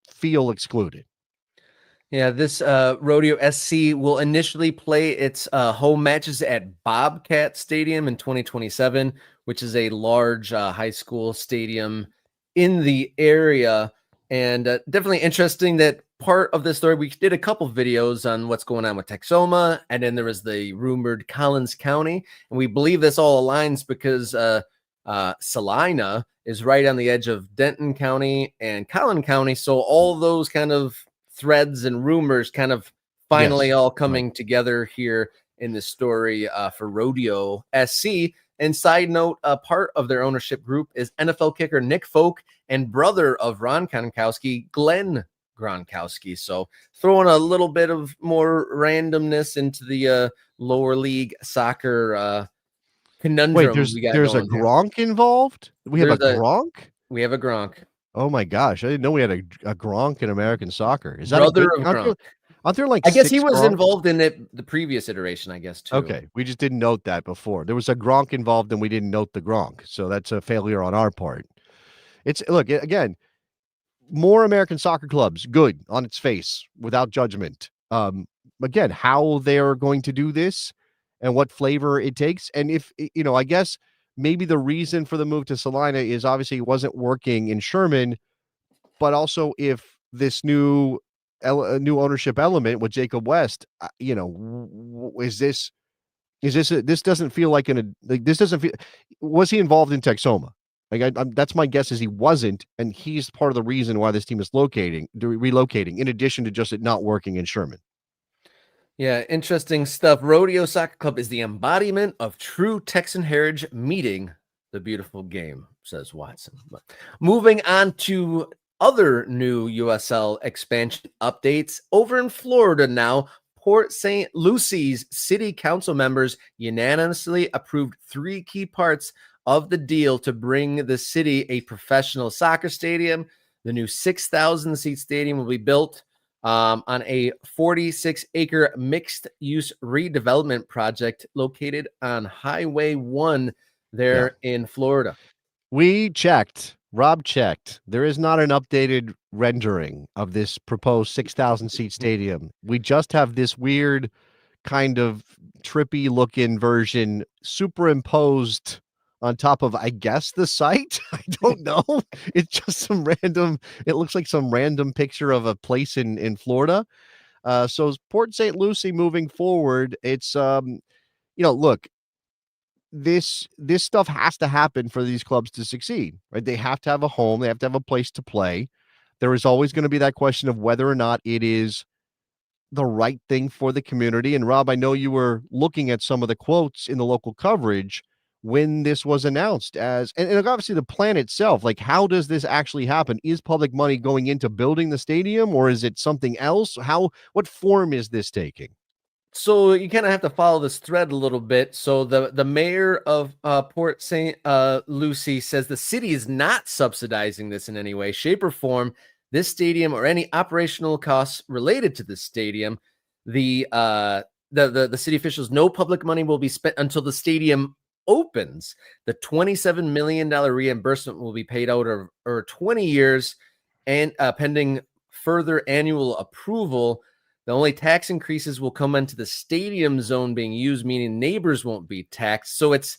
feel excluded. Yeah, this Rodeo SC will initially play its home matches at Bobcat Stadium in 2027, which is a large high school stadium in the area. And definitely interesting that part of this story, we did a couple videos on what's going on with Texoma, and then there was the rumored Collins County. And we believe this all aligns because Salina is right on the edge of Denton County and Collin County. So all those kind of threads and rumors kind of finally all coming together here in the story for Rodeo SC. And side note, part of their ownership group is NFL kicker Nick Folk and brother of Ron Gronkowski, Glenn Gronkowski. So throwing a little bit of more randomness into the lower league soccer conundrum. Wait, there's a Gronk involved? We have a Gronk? We have a Gronk. Oh my gosh, I didn't know we had a Gronk in American soccer. Is that brother a good, of Gronk? Aren't there like I guess he 6 was Gronks? involved in it the previous iteration, I guess, too. Okay, we just didn't note that before. There was a Gronk involved and we didn't note the Gronk. So that's a failure on our part. Look, again, more American soccer clubs, good on its face, without judgment. Again, how they're going to do this and what flavor it takes. And if, you know, I guess maybe the reason for the move to Salina is obviously it wasn't working in Sherman, but also if this new ownership element with Jacob West, you know, this doesn't feel like this doesn't feel, was he involved in Texoma? Like that's my guess is he wasn't, and he's part of the reason why this team is relocating, in addition to just it not working in Sherman. Yeah, interesting stuff. Rodeo Soccer Club is the embodiment of true Texan heritage meeting the beautiful game, says Watson. But moving on to other new USL expansion updates over in Florida now. Port St. Lucie's city council members unanimously approved 3 key parts of the deal to bring the city a professional soccer stadium. The new 6,000 seat stadium will be built on a 46-acre mixed-use redevelopment project located on Highway 1 there in Florida. We checked. Rob checked. There is not an updated rendering of this proposed 6,000 seat stadium. We just have this weird kind of trippy looking version superimposed on top of, I guess, the site. I don't know. It's just it looks like some random picture of a place in Florida. So Port St. Lucie moving forward, it's, look, this stuff has to happen for these clubs to succeed, right? They have to have a home. They have to have a place to play. There is always going to be that question of whether or not it is the right thing for the community. And Rob, I know you were looking at some of the quotes in the local coverage when this was announced and obviously the plan itself, like how does this actually happen? Is public money going into building the stadium or is it something else? What form is this taking? So you kind of have to follow this thread a little bit. So the mayor of Port St. Lucie says the city is not subsidizing this in any way, shape, or form. This stadium or any operational costs related to this stadium. the city officials, no public money will be spent until the stadium opens. The $27 million reimbursement will be paid out over 20 years and pending further annual approval. The only tax increases will come into the stadium zone being used, meaning neighbors won't be taxed. So it's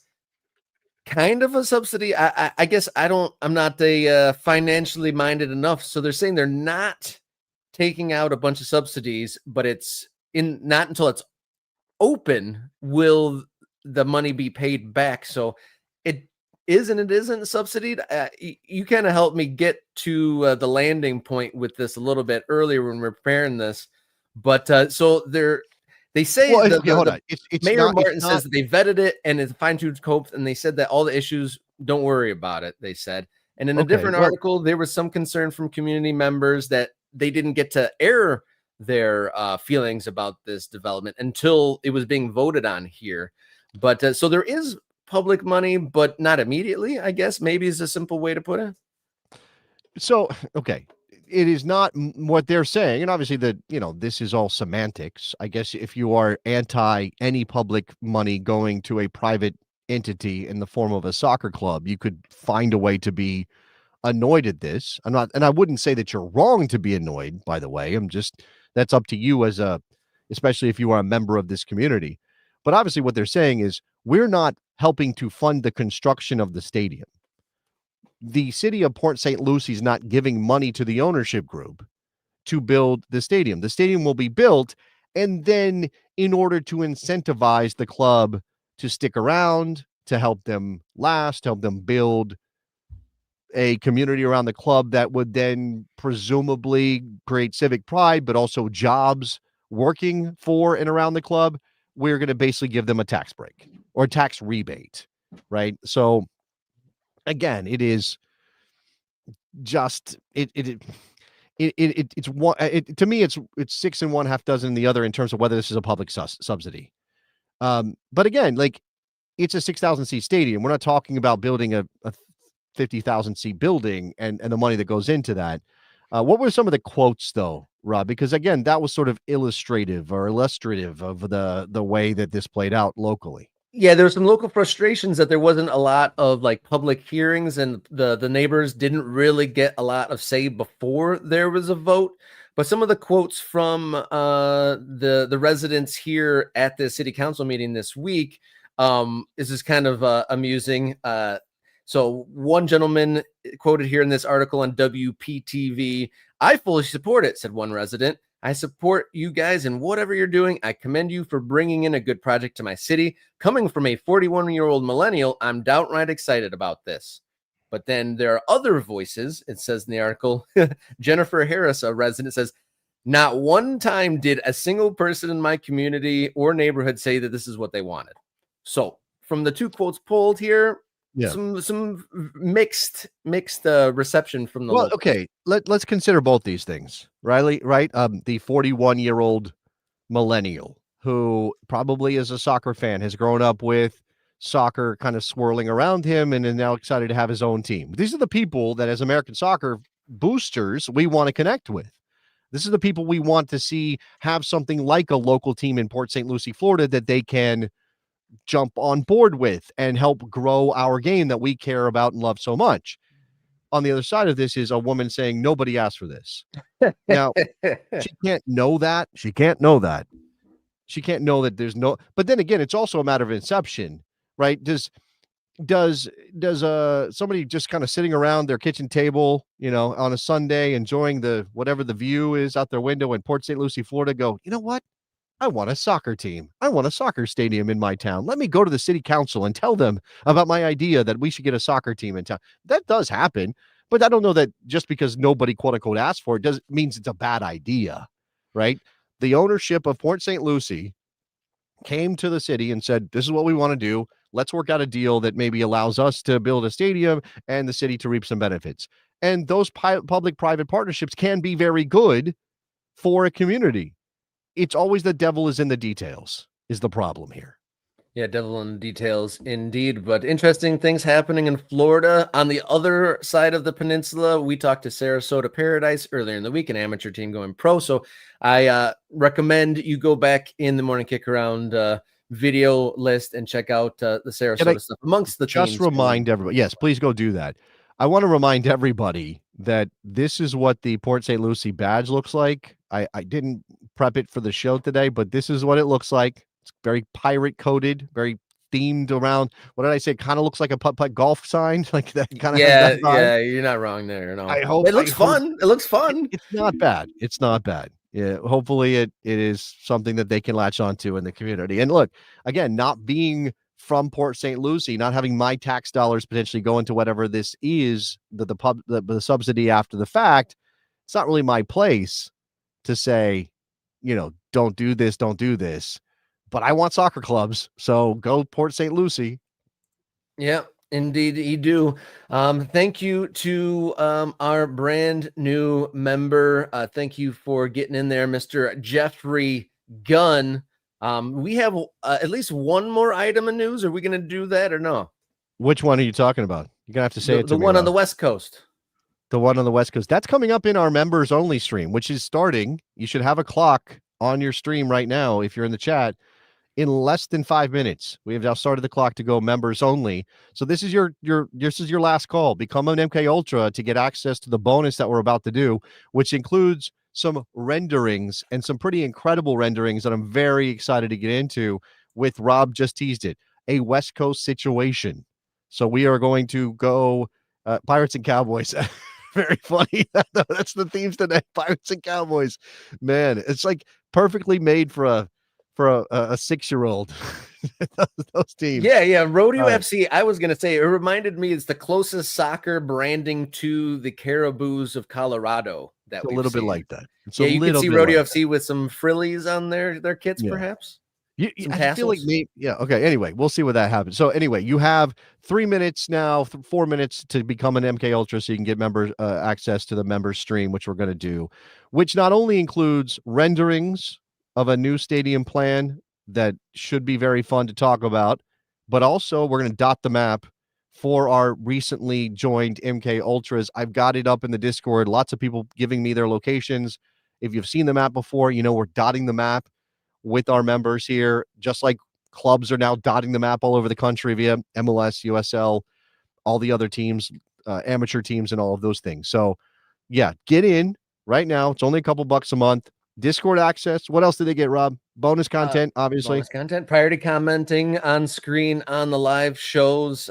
kind of a subsidy. I guess I'm not a financially minded enough. So they're saying they're not taking out a bunch of subsidies, but it's not until it's open will the money be paid back. So it isn't subsidied. You kind of helped me get to the landing point with this a little bit earlier when we're preparing this. But so they say hold on. Mayor Martin says that they vetted it and it's fine-tuned scope, and they said that all the issues, don't worry about it, they said. And in a different article, there was some concern from community members that they didn't get to air their feelings about this development until it was being voted on here. But so there is public money, but not immediately, I guess, maybe is a simple way to put it. So, okay. It is not what they're saying. And obviously this is all semantics. I guess if you are anti any public money going to a private entity in the form of a soccer club, you could find a way to be annoyed at this. And I wouldn't say that you're wrong to be annoyed, by the way. That's up to you especially if you are a member of this community. But obviously what they're saying is we're not helping to fund the construction of the stadium. The city of Port St. Lucie is not giving money to the ownership group to build the stadium. The stadium will be built, and then in order to incentivize the club to stick around, to help them last, help them build a community around the club that would then presumably create civic pride, but also jobs working for and around the club, we're going to basically give them a tax break or a tax rebate, right? So again, it is just it's one. To me, it's 6 1/2 dozen the other in terms of whether this is a public subsidy. But again, like it's a 6,000 seat stadium. We're not talking about building a 50,000 seat building and the money that goes into that. What were some of the quotes though, Rob? Because again, that was sort of illustrative of the way that this played out locally. Yeah, there were some local frustrations that there wasn't a lot of like public hearings, and the neighbors didn't really get a lot of say before there was a vote. But some of the quotes from the residents here at the city council meeting this week is just kind of amusing. So one gentleman quoted here in this article on WPTV, "I fully support it," said one resident. "I support you guys in whatever you're doing. I commend you for bringing in a good project to my city. Coming from a 41-year-old millennial, I'm downright excited about this." But then there are other voices. It says in the article, Jennifer Harris, a resident, says, "Not one time did a single person in my community or neighborhood say that this is what they wanted." So from the two quotes pulled here, some mixed reception from the well local. Okay, let's consider both these things, Riley, right? The 41-year-old millennial who probably is a soccer fan, has grown up with soccer kind of swirling around him and is now excited to have his own team. These are the people that as American soccer boosters we want to connect with. This is the people we want to see have something like a local team in Port St. Lucie, Florida, that they can jump on board with and help grow our game that we care about and love so much. On the other side of this is a woman saying nobody asked for this. Now, she can't know that. She can't know that there's no, but then again, it's also a matter of inception, right? Does somebody just kind of sitting around their kitchen table, on a Sunday, enjoying whatever the view is out their window in Port St. Lucie, Florida, go, you know what? I want a soccer team. I want a soccer stadium in my town. Let me go to the city council and tell them about my idea that we should get a soccer team in town. That does happen, but I don't know that just because nobody quote unquote asked for it means it's a bad idea, right? The ownership of Port St. Lucie came to the city and said, this is what we want to do. Let's work out a deal that maybe allows us to build a stadium and the city to reap some benefits. And those public-private partnerships can be very good for a community. It's always the devil is in the details is the problem here. Yeah, devil in the details indeed. But interesting things happening in Florida. On the other side of the peninsula, we talked to Sarasota Paradise earlier in the week, an amateur team going pro. So I recommend you go back in the morning kick around video list and check out the Sarasota stuff amongst the teams. Just remind everybody. Yes, please go do that. I want to remind everybody that this is what the Port St. Lucie badge looks like. I didn't prep it for the show today, but this is what it looks like. It's very pirate coded, very themed around. What did I say? Kind of looks like a putt-putt golf sign. Like that kind of has that vibe. Yeah, you're not wrong there. No. I hope it looks fun. It looks fun. It's not bad. It's not bad. Yeah, hopefully it is something that they can latch onto in the community. And look, again, not being from Port St. Lucie, not having my tax dollars potentially go into whatever this is, the subsidy after the fact, it's not really my place to say, don't do this, don't do this. But I want soccer clubs, so go Port St. Lucie. Yeah, indeed you do. Thank you to our brand new member. Thank you for getting in there, Mr. Jeffrey Gunn. We have at least one more item of news. Are we going to do that or no? Which one are you talking about? You're going to have to say it to me. The one on the West Coast. The one on the West Coast. That's coming up in our members only stream, which is starting. You should have a clock on your stream right now if you're in the chat. In less than 5 minutes, we have now started the clock to go members only. So this is your last call. Become an MK Ultra to get access to the bonus that we're about to do, which includes some renderings and some pretty incredible renderings that I'm very excited to get into. With Rob just teased it, a West Coast situation. So we are going to go Pirates and Cowboys. Very funny. That's the themes today. Pirates and Cowboys. Man, it's like perfectly made for a 6-year-old. those teams. Yeah. Rodeo FC. I was gonna say it reminded me it's the closest soccer branding to the Caribous of Colorado. That it's a little bit like that. You can see Rodeo FC with some frillies on their kits, perhaps. I feel like maybe, okay. Anyway, we'll see what that happens. So anyway, you have 3 minutes now, 4 minutes to become an MK Ultra, so you can get members access to the members stream, which we're going to do, which not only includes renderings of a new stadium plan that should be very fun to talk about, but also we're going to dot the map for our recently joined MK Ultras. I've got it up in the Discord. Lots of people giving me their locations. If you've seen the map before, we're dotting the map with our members here, just like clubs are now dotting the map all over the country via MLS, USL, all the other teams, amateur teams, and all of those things. So yeah, get in right now. It's only a couple bucks a month. Discord access. What else did they get, Rob? Bonus content, obviously. Bonus content, priority commenting on screen on the live shows,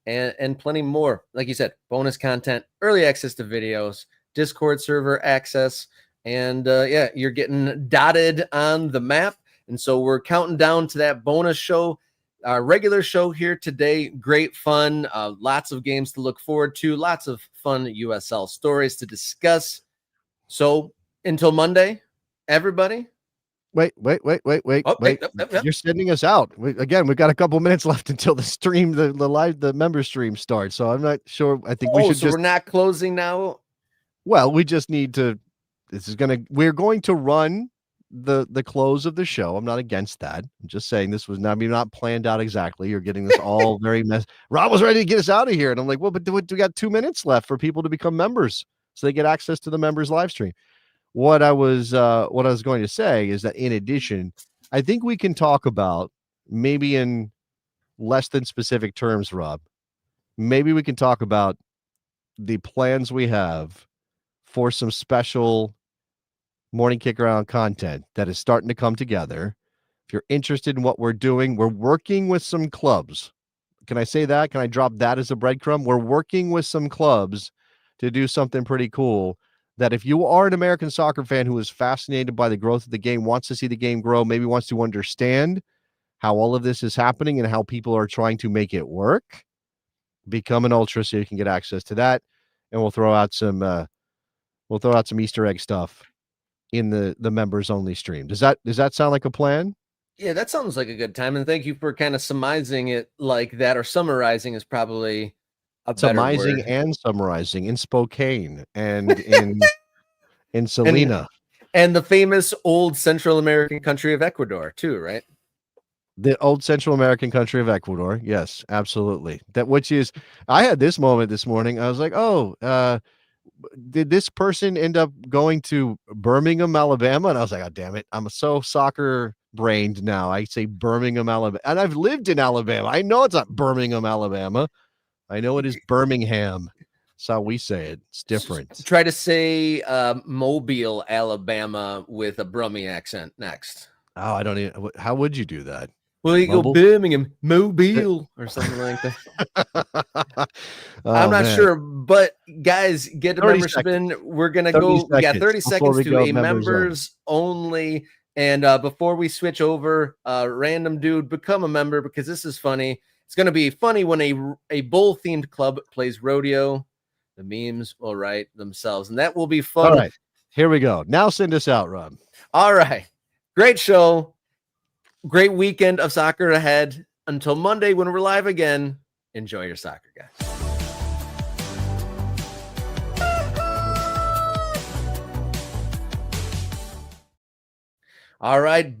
and plenty more. Like you said, bonus content, early access to videos, Discord server access, and you're getting dotted on the map. And so we're counting down to that bonus show. Our regular show here today, great fun, lots of games to look forward to, lots of fun USL stories to discuss. So until Monday, everybody. Wait. You're sending us out. We've got a couple minutes left until the stream, the member stream starts. So I'm not sure. I think we're not closing now. Well, we just need to, we're going to run the close of the show. I'm not against that. I'm just saying this was not planned out exactly. You're getting this all very mess. Rob was ready to get us out of here. And I'm like, well, but we got 2 minutes left for people to become members so they get access to the members live stream. What I was going to say is that in addition, I think we can talk about, maybe in less than specific terms, Rob, maybe we can talk about the plans we have for some special morning kick around content that is starting to come together. If you're interested in what we're doing, we're working with some clubs. Can I say that? Can I drop that as a breadcrumb? We're working with some clubs to do something pretty cool. That if you are an American soccer fan who is fascinated by the growth of the game, wants to see the game grow, maybe wants to understand how all of this is happening and how people are trying to make it work, become an ultra so you can get access to that. And we'll throw out some Easter egg stuff in the members only stream. Does that sound like a plan? Yeah, that sounds like a good time. And thank you for kind of surmising it like that, or summarizing is probably surmising and summarizing in Spokane and in Salina and the famous old Central American country of Ecuador too, right? The old Central American country of Ecuador. Yes, absolutely. I had this moment this morning. I was like, did this person end up going to Birmingham, Alabama? And I was like, oh, damn it. I'm so soccer brained now. I say Birmingham, Alabama. And I've lived in Alabama. I know it's not Birmingham, Alabama. I know it is Birmingham. That's how we say it. It's different. Try to say Mobile, Alabama with a Brummie accent next. Oh, I don't even. How would you do that? Well, you go Birmingham, Mobile, or something like that. I'm not sure, but guys, get a membership in. We're gonna go. 30 seconds to a members only. And before we switch over, random dude, become a member because this is funny. It's gonna be funny when a bull themed club plays rodeo. The memes will write themselves, and that will be fun. All right, here we go. Now send us out, Rob. All right, great show. Great weekend of soccer ahead. Until Monday when we're live again, enjoy your soccer, guys. All right,